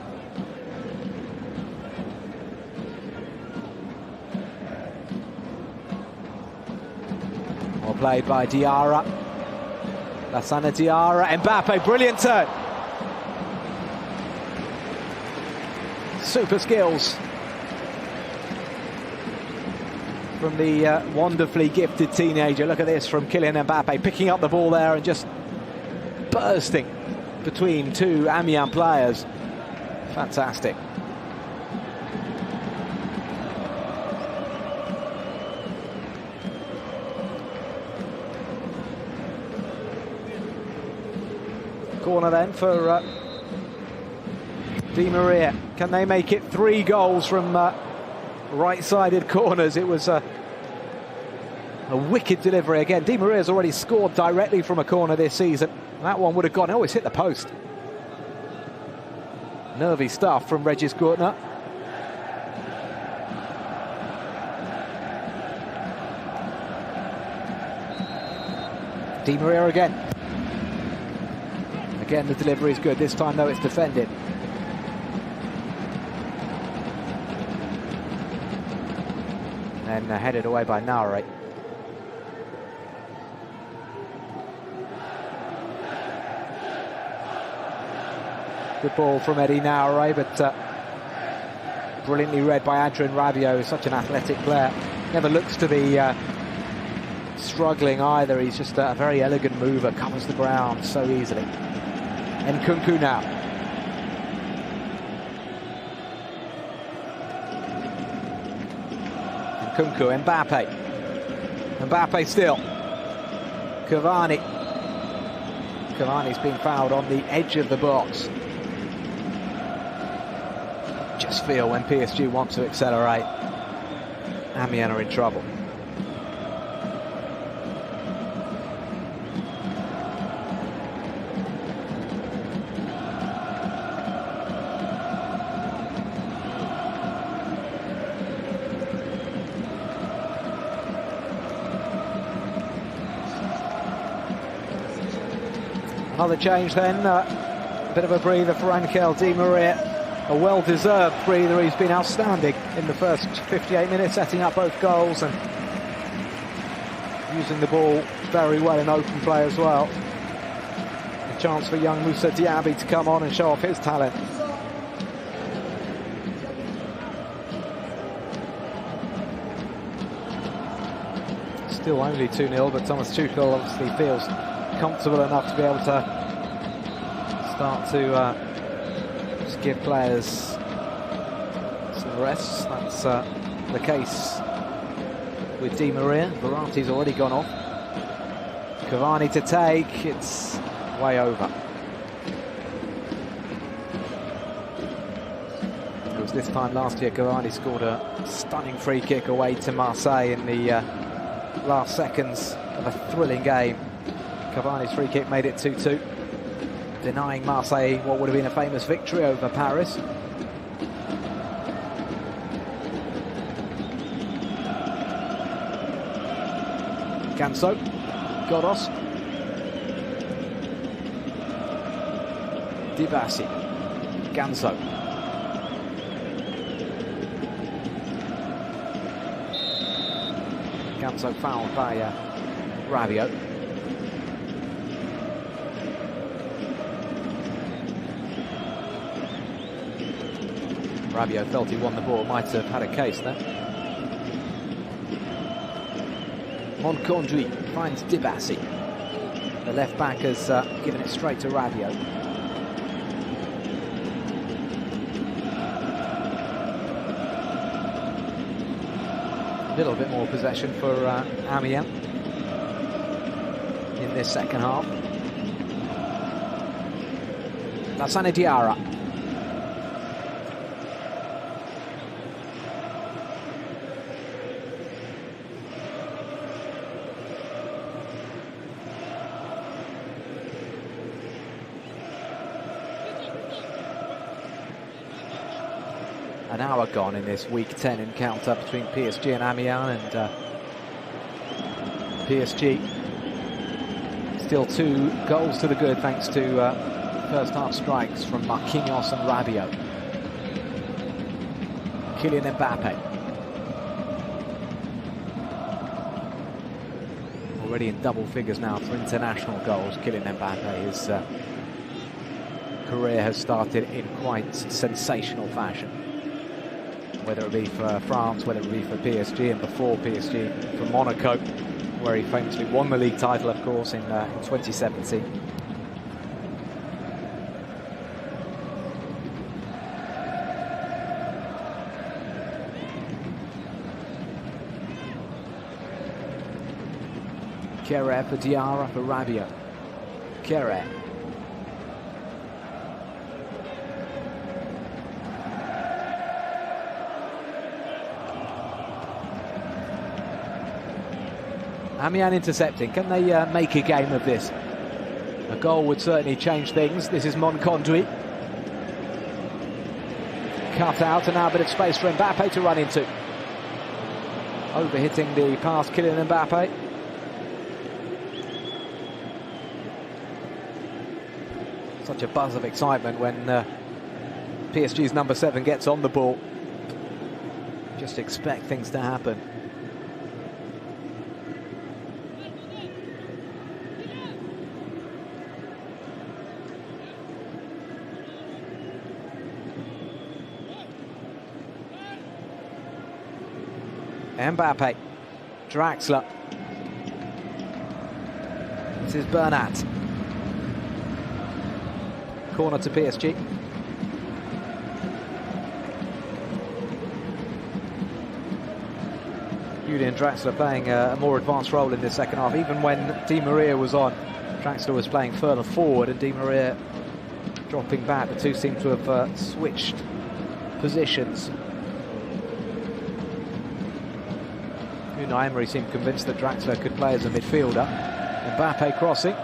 Well played by Diarra. Lassana Diarra. Mbappe, brilliant turn. Super skills from the wonderfully gifted teenager. Look at this from Kylian Mbappe, picking up the ball there and just bursting between two Amiens players. Fantastic. Corner then for Di Maria. Can they make it 3 goals from right-sided corners? It was a wicked delivery again. Di Maria's already scored directly from a corner this season. That one would have gone. Oh, it's hit the post. Nervy stuff from Regis Gurtner. Di Maria again. Again, the delivery is good. This time, though, it's defended. And headed away by Nare. Good ball from Eddie Nare, but brilliantly read by Adrien Rabiot. Such an athletic player. Never looks to be struggling either. He's just a very elegant mover, covers the ground so easily. And Nkunku now. Nkunku, Mbappe. Mbappe still. Cavani. Cavani's being fouled on the edge of the box. Just feel when PSG want to accelerate, Amiens are in trouble. Another change then, a bit of a breather for Angel Di Maria. A well-deserved breather. He's been outstanding in the first 58 minutes, setting up both goals and using the ball very well in open play as well. A chance for young Moussa Diaby to come on and show off his talent. Still only 2-0, but Thomas Tuchel obviously feels comfortable enough to be able to start to just give players some rest. That's the case with Di Maria. Verratti's already gone off. Cavani to take. It's way over. It was this time last year Cavani scored a stunning free kick away to Marseille in the last seconds of a thrilling game. Cavani's free kick made it 2-2. Denying Marseille what would have been a famous victory over Paris. Ganso, Godos, Dibassi, Ganso. Ganso fouled by Rabiot. Rabiot felt he won the ball, might have had a case there. Monconduit finds Dibassi. The left back has given it straight to Rabiot. A little bit more possession for Amiens in this second half. Lassana Diarra. An hour gone in this Week 10 encounter between PSG and Amiens, and PSG still 2 goals to the good thanks to first half strikes from Marquinhos and Rabiot. Kylian Mbappe already in double figures now for international goals. Kylian Mbappe, his career has started in quite sensational fashion, whether it be for France, whether it be for PSG, and before PSG for Monaco, where he famously won the league title, of course, in 2017. Kere for Diarra for Rabiot. Kere. Amiens intercepting. Can they make a game of this? A goal would certainly change things. This is Monconduit. Cut out, and now a bit of space for Mbappe to run into. Overhitting the pass, Kylian Mbappe. Such a buzz of excitement when PSG's number 7 gets on the ball. Just expect things to happen. Mbappe, Draxler. This is Bernat. Corner to PSG. Julian Draxler playing a more advanced role in this second half. Even when Di Maria was on, Draxler was playing further forward and Di Maria dropping back. The two seem to have switched positions. Unai Emery seemed convinced that Draxler could play as a midfielder. Mbappe crossing.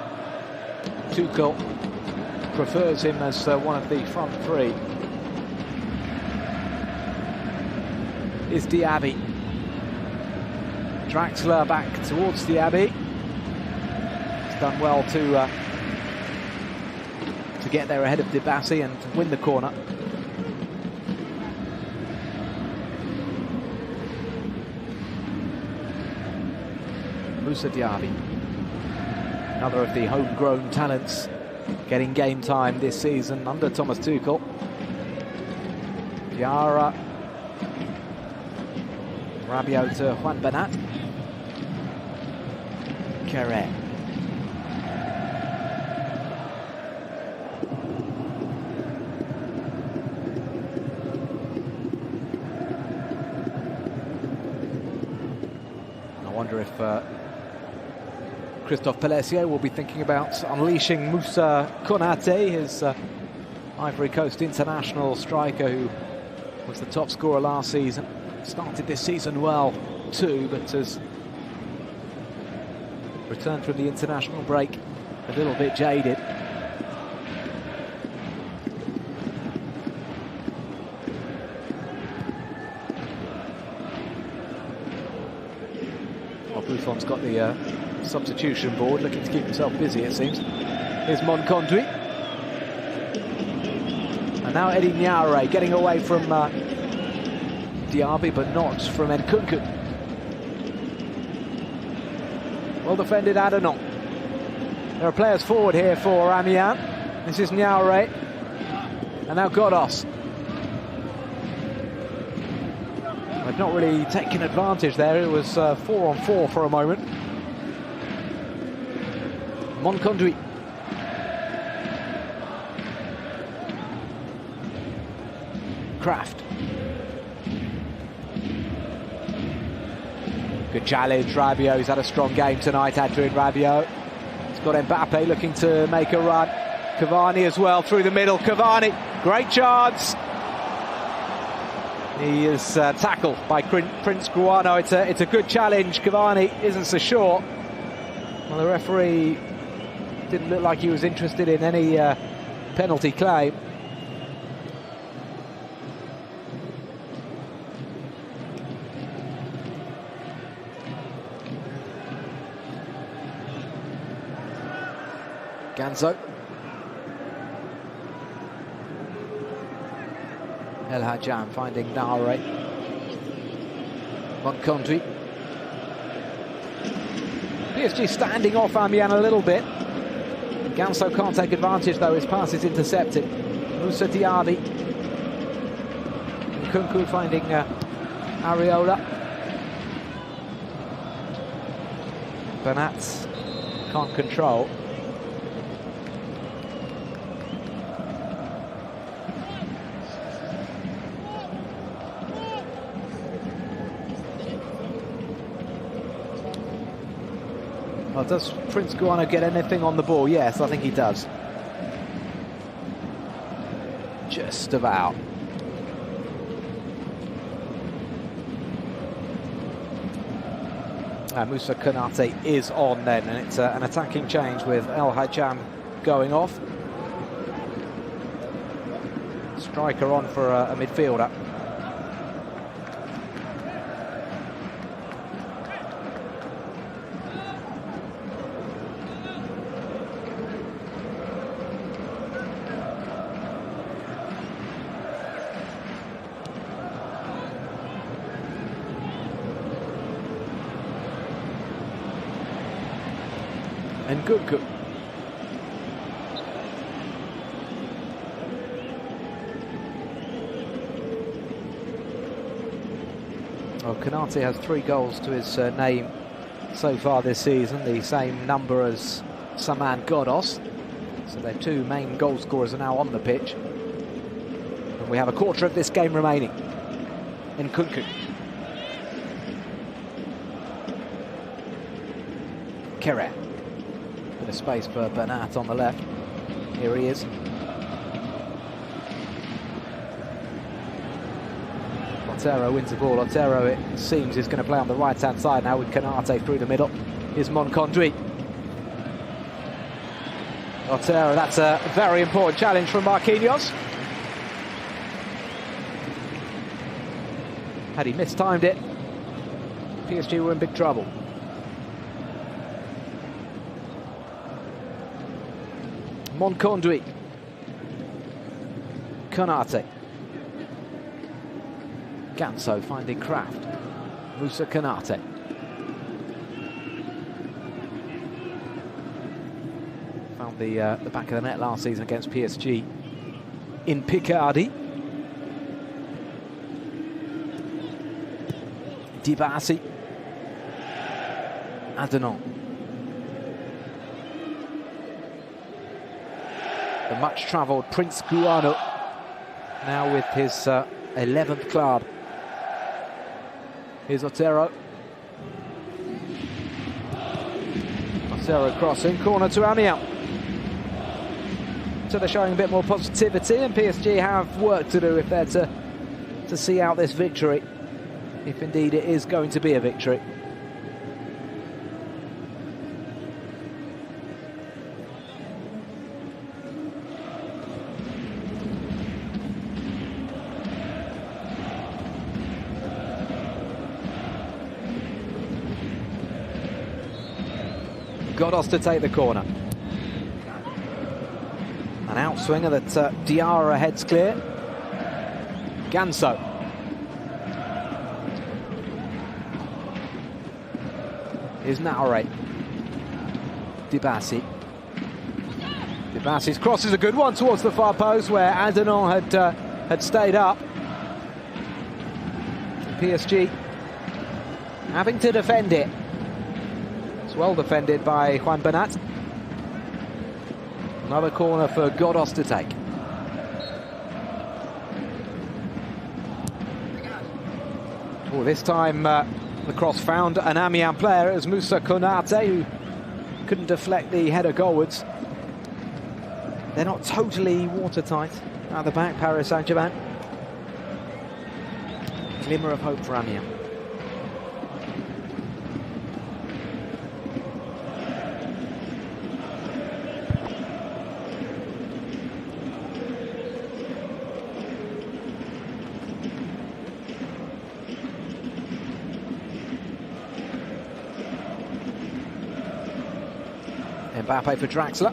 Tuchel prefers him as one of the front 3. Is Diaby. Draxler back towards Diaby. He's done well to get there ahead of Dibassi and win the corner. Moussa Diaby, another of the homegrown talents getting game time this season under Thomas Tuchel. Diarra. Rabiot to Juan Bernat. Kere. I wonder if Christophe Palacio will be thinking about unleashing Moussa Konate, his Ivory Coast international striker who was the top scorer last season. Started this season well too, but has returned from the international break a little bit jaded. Well, Buffon's got the substitution board, looking to keep himself busy, it seems. Here's Monconduit. And now Eddie Niaure getting away from Diaby, but not from Nkunku. Well defended Adenon. There are players forward here for Amiens. This is Niaure. And now Godos. They've not really taken advantage there. It was 4-on-4 for a moment. Monconduit. Kraft. Good challenge, Rabiot. He's had a strong game tonight, Adrien Rabiot. He's got Mbappe looking to make a run. Cavani as well through the middle. Cavani, great chance. He is tackled by Prince Guano. It's a good challenge. Cavani isn't so sure. Well, the referee didn't look like he was interested in any penalty claim. Ganso. El Hajam finding Naure. Montcondry. PSG standing off Amiens a little bit. Ganso can't take advantage though, his pass is intercepted. Moussa Diaby. Nkunku finding Areola. Bernat can't control. Well, does Prince Guano get anything on the ball? Yes, I think he does. Just about. Moussa Konate is on then, and it's an attacking change with El Hajam going off. Striker on for a midfielder. And Nkunku. Well, Konate has 3 goals to his name so far this season, the same number as Saman Ghoddos. So their 2 main goal scorers are now on the pitch. And we have a quarter of this game remaining. Nkunku. Kerrer. Bit of space for Bernat on the left. Here he is. Otero wins the ball. Otero, it seems, is going to play on the right-hand side now with Konate through the middle. Here's Montcondry. Otero, that's a very important challenge from Marquinhos. Had he mistimed it, PSG were in big trouble. Montcondry. Konate. Ganso finding Kraft. Moussa Konate. Found the back of the net last season against PSG in Picardy. Dibasi. Adenon. The much-travelled Prince Guano, now with his 11th club. Here's Otero. Otero crossing, corner to Amiens. So they're showing a bit more positivity, and PSG have work to do if they're to see out this victory, if indeed it is going to be a victory. Ghoddos to take the corner. An outswinger that Diarra heads clear. Ganso. Is Naure. Dibasi. Dibasi's cross is a good one towards the far post where Adenon had stayed up. PSG having to defend it. It's well defended by Juan Bernat. Another corner for Ghoddos to take. Oh, this time The cross found an Amiens player. It was Moussa Konate who couldn't deflect the header goalwards. They're not totally watertight. At the back, Paris Saint-Germain. Glimmer of hope for Amiens. Mbappe for Draxler.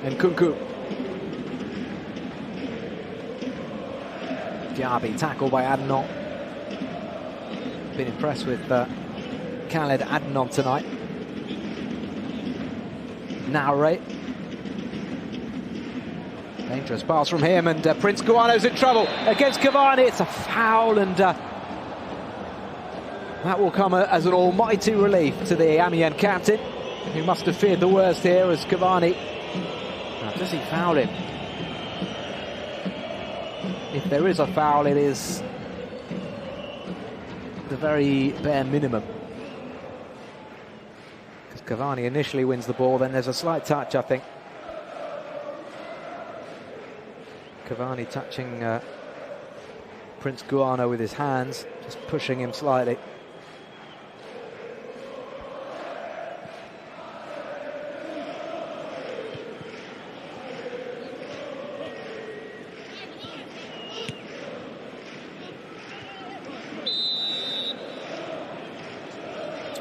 And Kunku. Diaby tackled by Adnan. Been impressed with Khaled Adnan tonight. Naure. Dangerous pass from him, and Prince Guano's in trouble against Cavani. It's a foul, and that will come as an almighty relief to the Amiens captain, who must have feared the worst here as Cavani. Now, does he foul him? If there is a foul, it is the very bare minimum. Because Cavani initially wins the ball, then there's a slight touch, I think. Cavani touching Prince Guano with his hands, just pushing him slightly.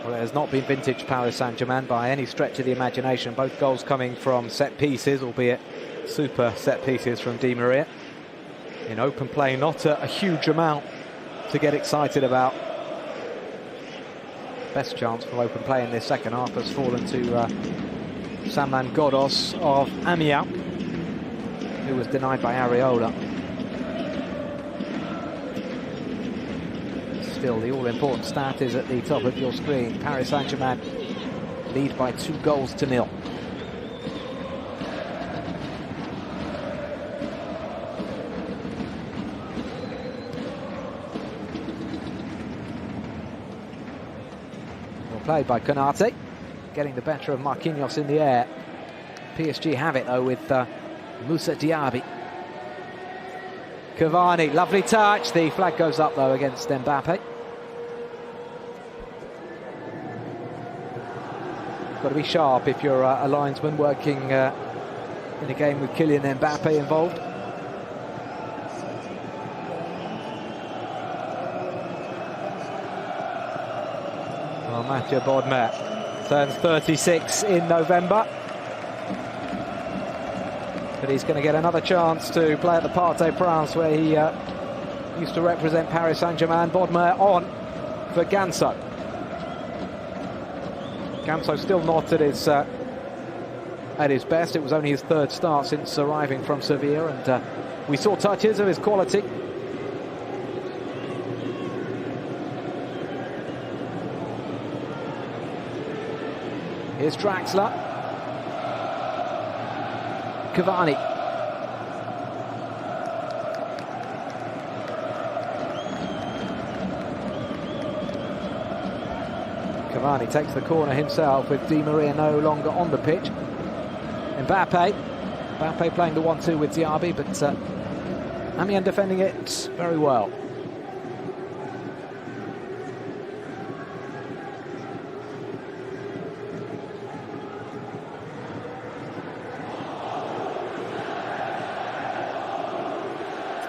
Well, it has not been vintage Paris Saint-Germain by any stretch of the imagination. Both goals coming from set pieces, albeit super set pieces from Di Maria. In open play, not a huge amount to get excited about. Best chance for open play in this second half has fallen to Saman Ghoddos of Amiens, who was denied by Areola. Still, the all-important stat is at the top of your screen. Paris Saint-Germain lead by 2-0. Well played by Konate, getting the better of Marquinhos in the air. PSG have it though with Moussa Diaby. Cavani, lovely touch. The flag goes up though against Mbappe. Got to be sharp if you're a linesman working in a game with Kylian Mbappe involved. Well, Mathieu Bodmer turns 36 in November. But he's going to get another chance to play at the Parc des Princes, where he used to represent Paris Saint-Germain. Bodmer on for Ganso. Ganso still not at his best. It was only his third start since arriving from Sevilla, and we saw touches of his quality. Here's Draxler. Cavani. Cavani takes the corner himself with Di Maria no longer on the pitch. Mbappe playing the 1-2 with Diaby, but Amiens defending it very well.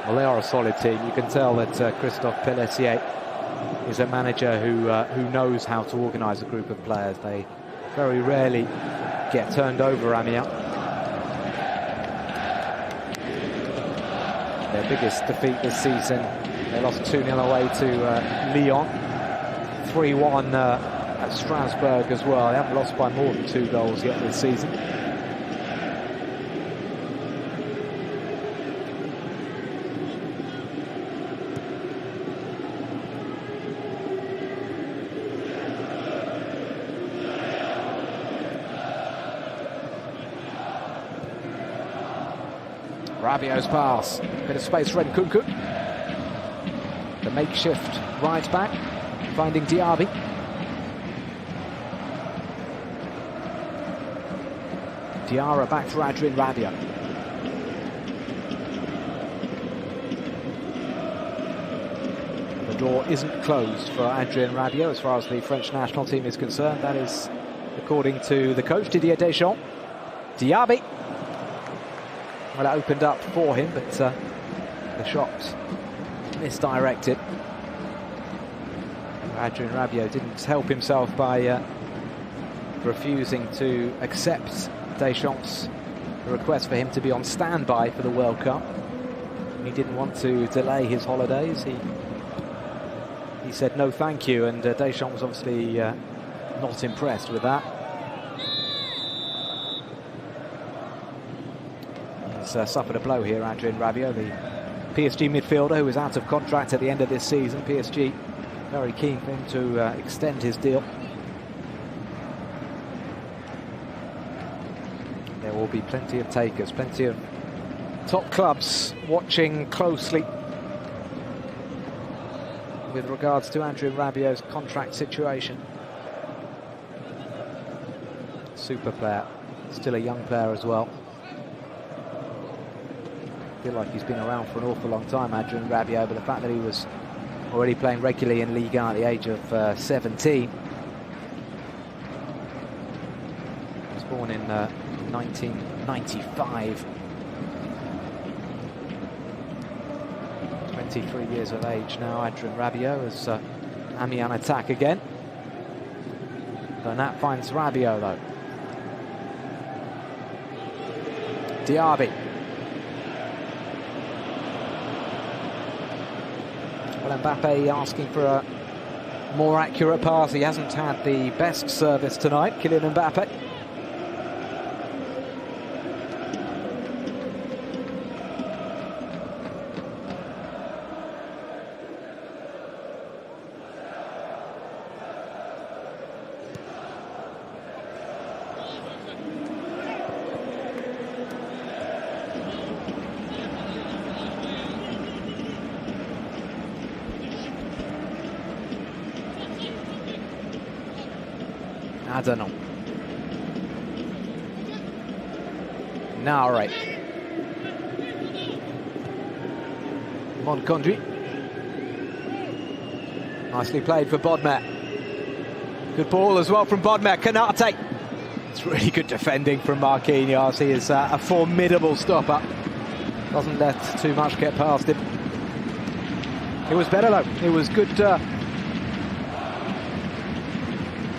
Well, they are a solid team. You can tell that Christophe Pelletier is a manager who knows how to organise a group of players. They very rarely get turned over, Amiens. Their biggest defeat this season, they lost 2-0 away to Lyon, 3-1 at Strasbourg as well. They haven't lost by more than 2 goals yet this season. Rabiot's pass, bit of space for Kunku. makeshift right back, finding Diaby. Diarra back to Adrien Rabiot. The door isn't closed for Adrien Rabiot as far as the French national team is concerned. That is according to the coach, Didier Deschamps. Diaby. Well, it opened up for him, but the shot misdirected. Adrien Rabiot didn't help himself by refusing to accept Deschamps' request for him to be on standby for the World Cup. He didn't want to delay his holidays. He said no thank you, and Deschamps was obviously not impressed with that. He's suffered a blow here, Adrien Rabiot, the PSG midfielder who was out of contract at the end of this season. PSG very keen for him to extend his deal. There will be plenty of takers, plenty of top clubs watching closely with regards to Adrien Rabiot's contract situation. Super player, still a young player as well. I feel like he's been around for an awful long time, Adrien Rabiot, but the fact that he was already playing regularly in Ligue 1 at the age of 17. He was born in 1995. 23 years of age now, Adrien Rabiot, as Amiens attack again. Bernat finds Rabiot though. Diaby. Well, Mbappe asking for a more accurate pass. He hasn't had the best service tonight, Kylian Mbappe. Adanon. Naure. Montconduit. Nicely played for Bodmer. Good ball as well from Bodmer. Kanate. It's really good defending from Marquinhos. He is a formidable stopper. Doesn't let too much get past him. It was better though. It was good.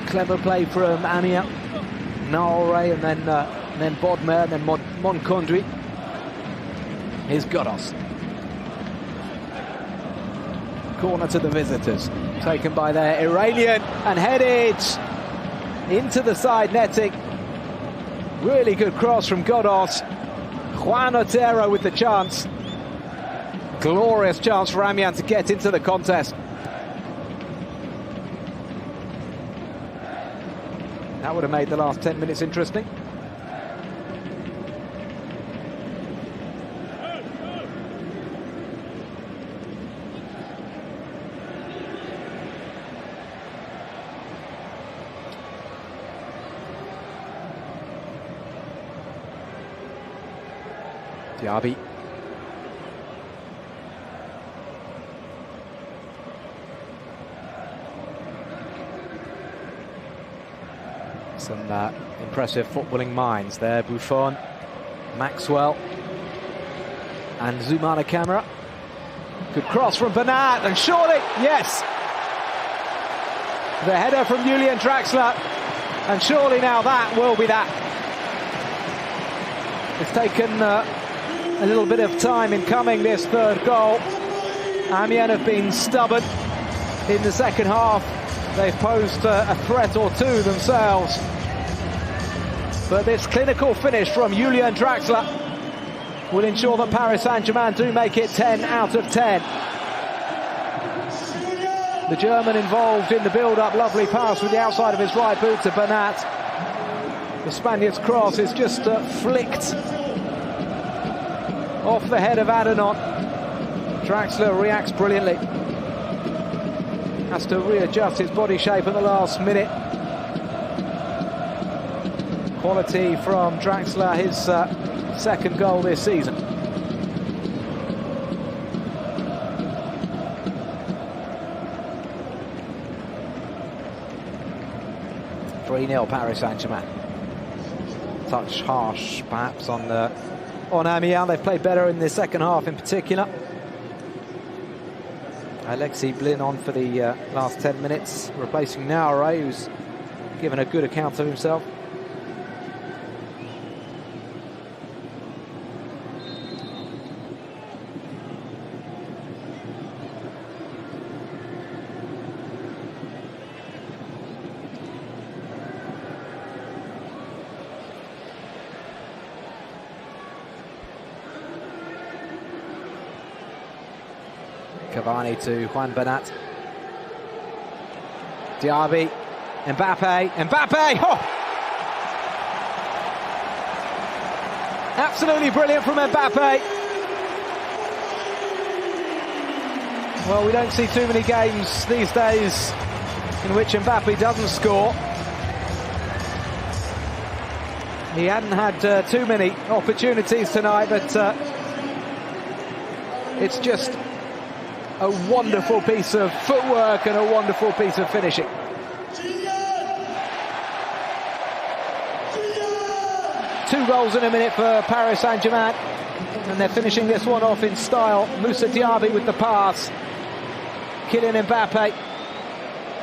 Clever play from Amiens, Naure, and then Bodmer, and then Montconduit. Here's Godos. Corner to the visitors, taken by their Iranian and headed into the side netting. Really good cross from Godos. Juan Otero with the chance. Glorious chance for Amiens to get into the contest. That would have made the last 10 minutes interesting. Diaby. Some impressive footballing minds there. Buffon, Maxwell, and Zoumana Camara. Good cross from Bernat, and surely, yes! The header from Julian Draxler, and surely now that will be that. It's taken a little bit of time in coming, this third goal. Amiens have been stubborn in the second half. They've posed a threat or two themselves. But this clinical finish from Julian Draxler will ensure that Paris Saint-Germain do make it 10 out of 10. The German involved in the build-up, lovely pass with the outside of his right boot to Bernat. The Spaniard's cross is just flicked off the head of Adanon. Draxler reacts brilliantly. has to readjust his body shape at the last minute. Quality from Draxler, his second goal this season. 3-0 Paris Saint-Germain. Touch harsh, perhaps, on Amiens. They've played better in the second half in particular. Alexis Blin on for the last 10 minutes, replacing Naure, who's given a good account of himself. Cavani to Juan Bernat. Diaby. Mbappe. Oh! Absolutely brilliant from Mbappe. Well, we don't see too many games these days in which Mbappe doesn't score. He hadn't had too many opportunities tonight, but it's just a wonderful piece of footwork and a wonderful piece of finishing. Two goals in a minute for Paris Saint-Germain, and they're finishing this one off in style. Moussa Diaby with the pass. Kylian Mbappe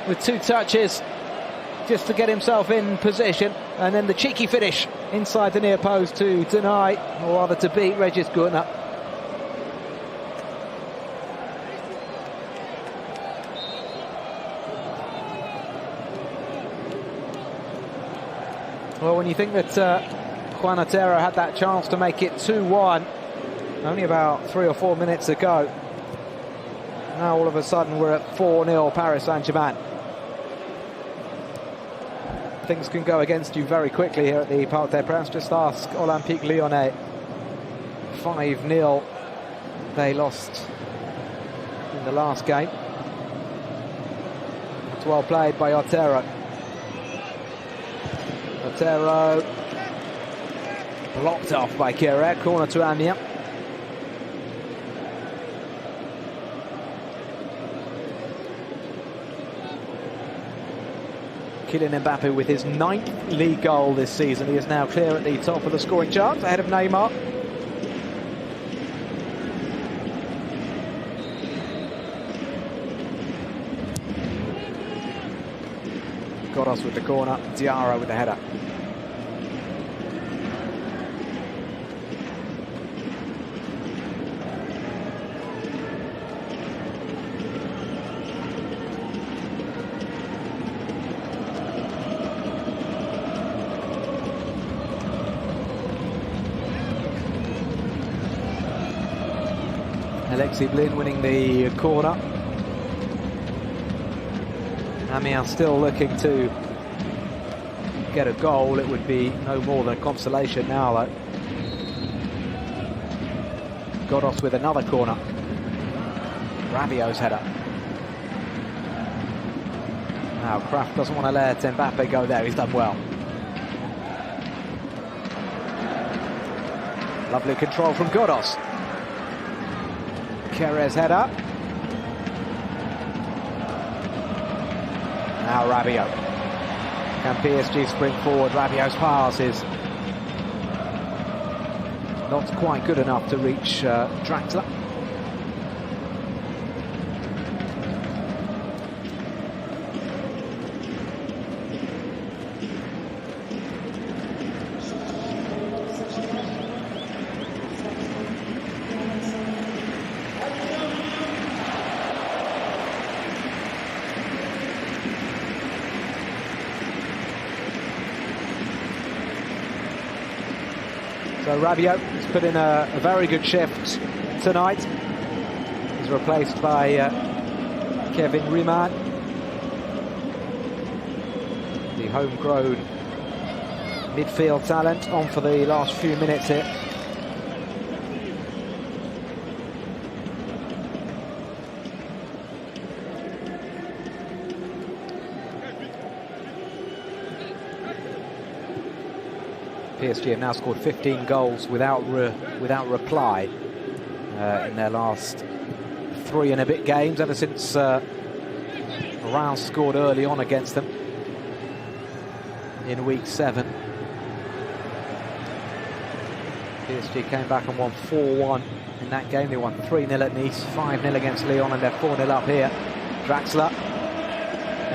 with 2 touches just to get himself in position, and then the cheeky finish inside the near post to deny, or rather to beat, Regis Gurtner. Well, when you think that Juan Otero had that chance to make it 2-1 only about 3 or 4 minutes ago, now all of a sudden we're at 4-0 Paris Saint-Germain. Things can go against you very quickly here at the Parc des Princes. Just ask Olympique Lyonnais. 5-0 they lost in the last game. It's well played by Otero. Otero blocked off by Kehrer. Corner to Amiens. Kylian Mbappe with his 9th league goal this season. He is now clear at the top of the scoring chart, ahead of Neymar. Godos with the corner, Diarra with the header. Alexis Blin winning the corner. Amiens still looking to get a goal. It would be no more than a consolation now, though. Godos with another corner. Rabiot's header. Now Kraft doesn't want to let Mbappe go there. He's done well. Lovely control from Godos. Kerr's header. Now Rabiot. Can PSG sprint forward? Rabiot's pass is not quite good enough to reach Draxler. So Rabiot has put in a very good shift tonight. He's replaced by Kevin Riemann, the homegrown midfield talent, on for the last few minutes here. PSG have now scored 15 goals without reply in their last 3 and a bit games, ever since Reims scored early on against them in week 7. PSG came back and won 4-1 in that game. They won 3-0 at Nice, 5-0 against Lyon, and they're 4-0 up here. Draxler,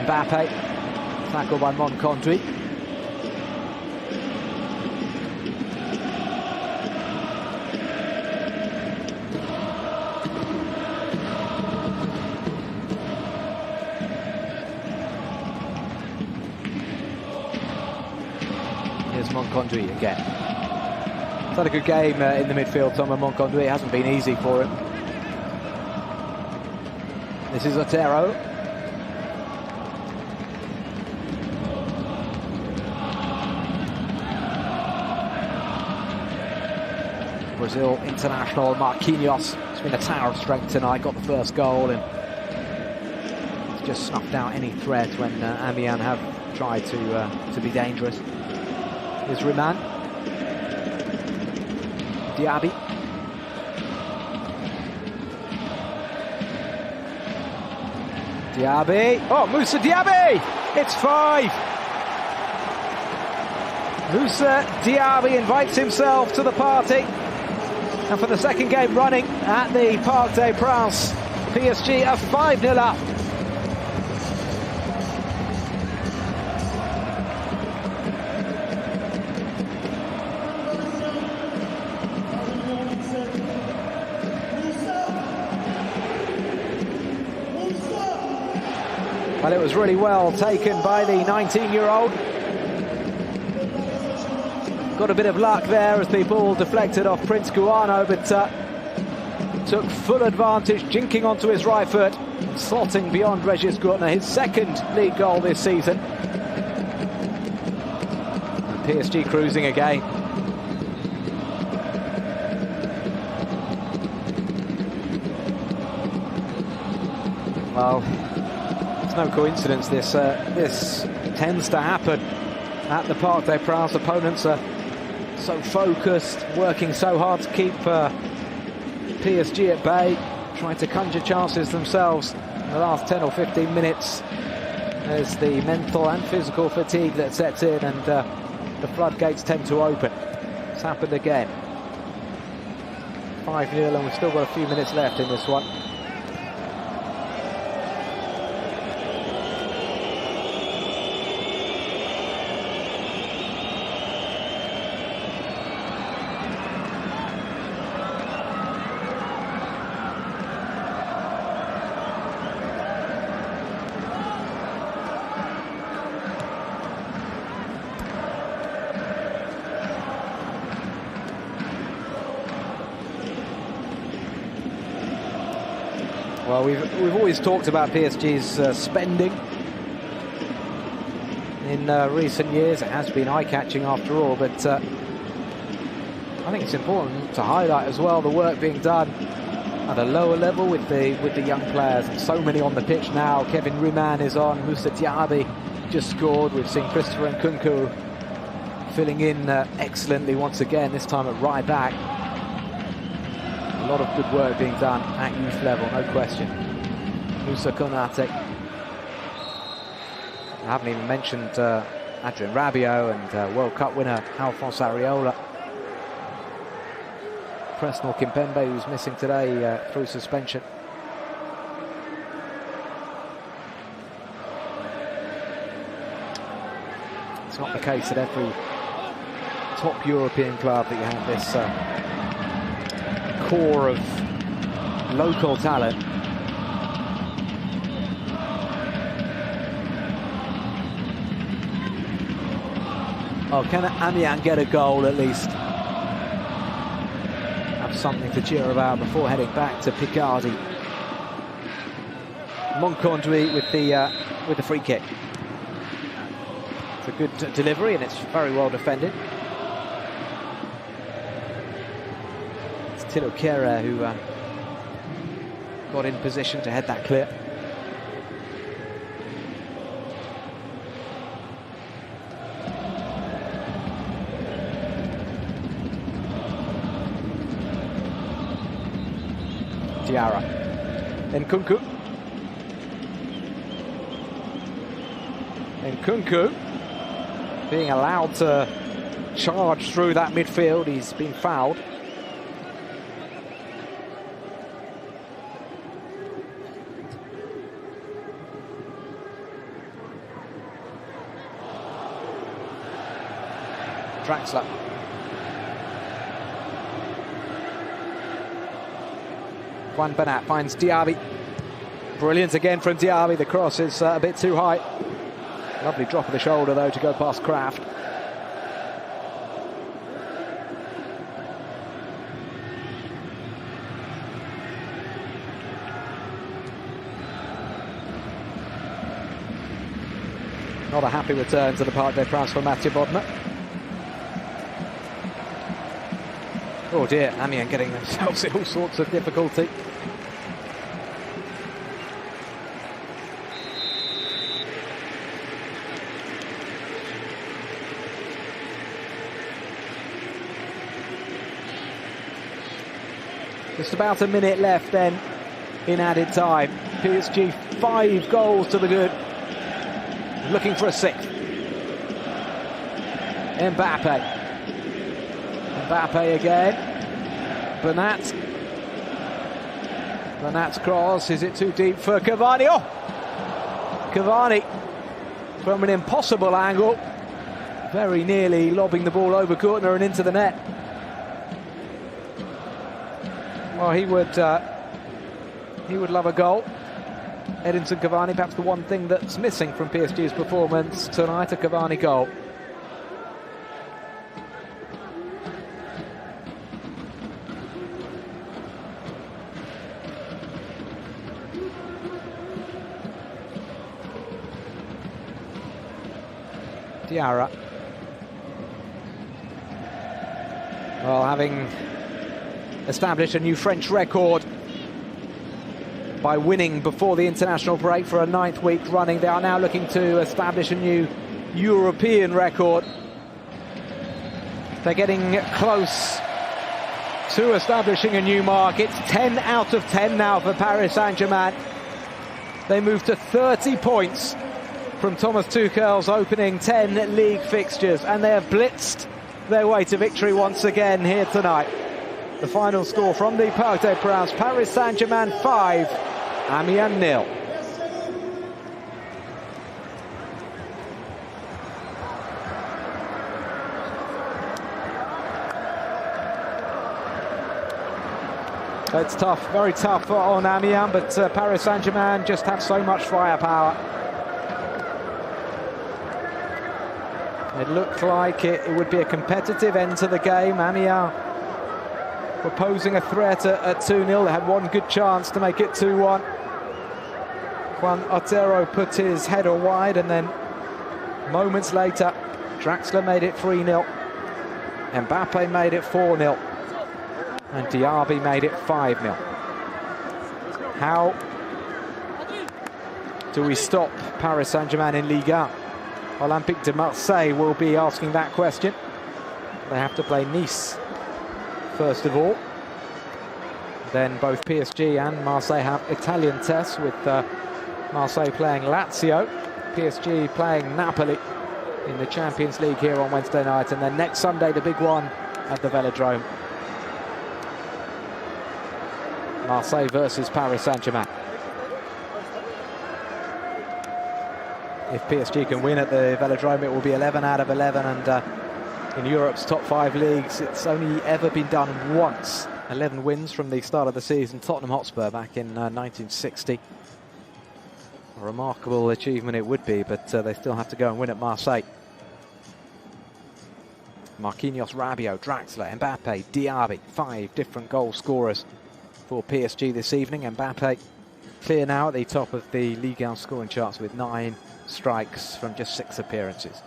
Mbappe, tackled by Moncondry. Here's Moncondry again. He's had a good game in the midfield, Thomas Moncondry. It hasn't been easy for him. This is Otero. Brazil international Marquinhos. It's been a tower of strength tonight. Got the first goal and it's just snuffed out any threat when Amiens have tried to be dangerous. Here's Riemann. Diaby. Diaby. Oh, Moussa Diaby! It's 5. Moussa Diaby invites himself to the party. And for the second game running at the Parc des Princes, PSG are 5-0 up. Well, it was really well taken by the 19-year-old. Got a bit of luck there as the ball deflected off Prince Guano, but took full advantage, jinking onto his right foot, slotting beyond Regis Gurtner, his second league goal this season. And PSG cruising again. Well, it's no coincidence this tends to happen at the Parc des Princes. Opponents are so focused, working so hard to keep PSG at bay, trying to conjure chances themselves in the last 10 or 15 minutes. There's the mental and physical fatigue that sets in, and the floodgates tend to open. It's happened again. 5-0, and we've still got a few minutes left in this one. Well, we've always talked about PSG's spending in recent years. It has been eye-catching after all, but I think it's important to highlight as well the work being done at a lower level with the young players, and so many on the pitch now. Kevin Riemann is on, Moussa Diaby just scored. We've seen Christopher Nkunku filling in excellently once again, this time at right back. A lot of good work being done at youth level, no question. Moussa Konate. I haven't even mentioned Adrien Rabiot and World Cup winner Alphonse Areola. Presnel Kimpembe, who's missing today through suspension. It's not the case at every top European club that you have this core of local talent. Oh, can Amiens get a goal at least? Have something to cheer about before heading back to Picardy. Moncondry with the free kick. It's a good delivery and it's very well defended. Thilo Kehrer who got in position to head that clear. Diarra. Nkunku. Nkunku being allowed to charge through that midfield. He's been fouled. Draxler. Juan Bernat finds Diaby. Brilliant again from Diaby. The cross is a bit too high. Lovely drop of the shoulder, though, to go past Kraft. Not a happy return to the Parc des Princes for Mathieu Bodmer. Oh dear, Amiens getting themselves in all sorts of difficulty. Just about a minute left then in added time. PSG 5 goals to the good. Looking for a 6th. Mbappe. Mbappe again. Bernat. Bernat's cross. Is it too deep for Cavani? Oh! Cavani from an impossible angle. Very nearly lobbing the ball over Courtner and into the net. Well, he would love a goal. Edinson Cavani, perhaps the one thing that's missing from PSG's performance tonight, a Cavani goal. Diarra. Well, having established a new French record by winning before the international break for a 9th week running, they are now looking to establish a new European record. They're getting close to establishing a new mark. It's 10 out of 10 now for Paris Saint-Germain. They move to 30 points from Thomas Tuchel's opening 10 league fixtures, and they have blitzed their way to victory once again here tonight. The final score from the Parc des Princes: Paris Saint-Germain 5, Amiens 0. It's tough, very tough on Amiens, but Paris Saint-Germain just have so much firepower. It looked like it would be a competitive end to the game. Amiens were posing a threat at 2-0. They had one good chance to make it 2-1. Juan Otero put his header wide, and then moments later, Draxler made it 3-0. Mbappe made it 4-0. And Diaby made it 5-0. How do we stop Paris Saint-Germain in Ligue 1? Olympique de Marseille will be asking that question. They have to play Nice first of all. Then both PSG and Marseille have Italian tests, with Marseille playing Lazio, PSG playing Napoli in the Champions League here on Wednesday night, and then next Sunday the big one at the Velodrome. Marseille versus Paris Saint-Germain. If PSG can win at the Velodrome, it will be 11 out of 11, and in Europe's top 5 leagues, it's only ever been done once. 11 wins from the start of the season. Tottenham Hotspur back in 1960. A remarkable achievement it would be, but they still have to go and win at Marseille. Marquinhos, Rabiot, Draxler, Mbappe, Diaby, 5 different goal scorers for PSG this evening. Mbappe clear now at the top of the Ligue 1 scoring charts with 9 strikes from just 6 appearances.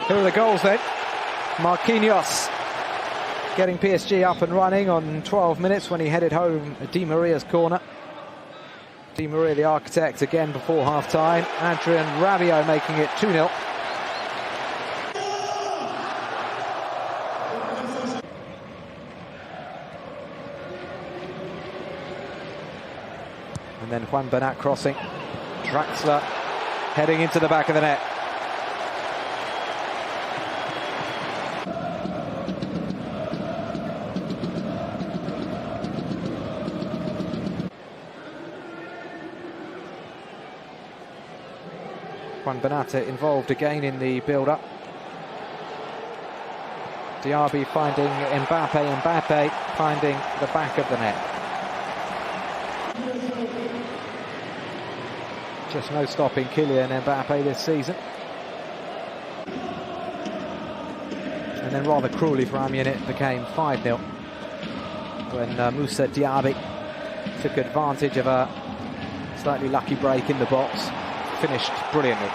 Here are the goals then. Marquinhos getting PSG up and running on 12 minutes when he headed home Di Maria's corner. Di Maria, the architect, again before half-time. Adrien Rabiot making it 2-0. And then Juan Bernat crossing. Draxler heading into the back of the net. Juan Bernat involved again in the build-up. Diaby finding Mbappe finding the back of the net. Just no stopping Kylian Mbappe this season. And then rather cruelly for Amiens it became 5-0 when Moussa Diaby took advantage of a slightly lucky break in the box. Finished brilliantly.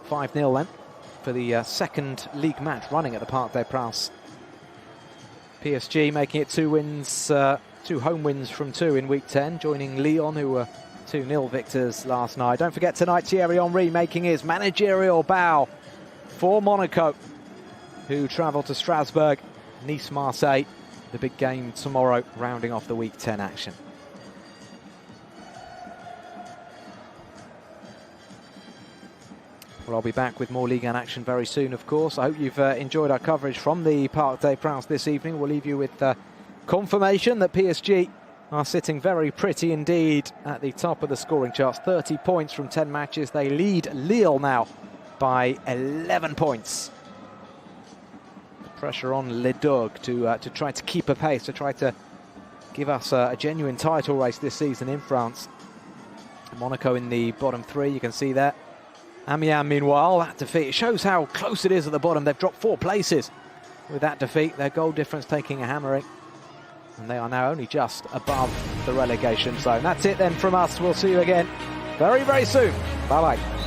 (5-0) then for the second league match running at the Parc des Princes. PSG making it 2 home wins from 2 in week 10, joining Lyon, who were 2-0 victors last night. Don't forget tonight, Thierry Henry making his managerial bow for Monaco, who travel to Strasbourg. Nice, Marseille, the big game tomorrow, rounding off the week 10 action. Well, I'll be back with more Ligue 1 action very soon, of course. I hope you've enjoyed our coverage from the Parc des Princes this evening. We'll leave you with confirmation that PSG are sitting very pretty indeed at the top of the scoring charts. 30 points from 10 matches. They lead Lille now by 11 points. Pressure on Les Dogues to try to keep a pace, to try to give us a genuine title race this season in France. Monaco in the bottom 3, you can see that. Amiens, meanwhile, that defeat, it shows how close it is at the bottom. They've dropped 4 places with that defeat. Their goal difference taking a hammering. And they are now only just above the relegation zone. That's it then from us. We'll see you again very, very soon. Bye-bye.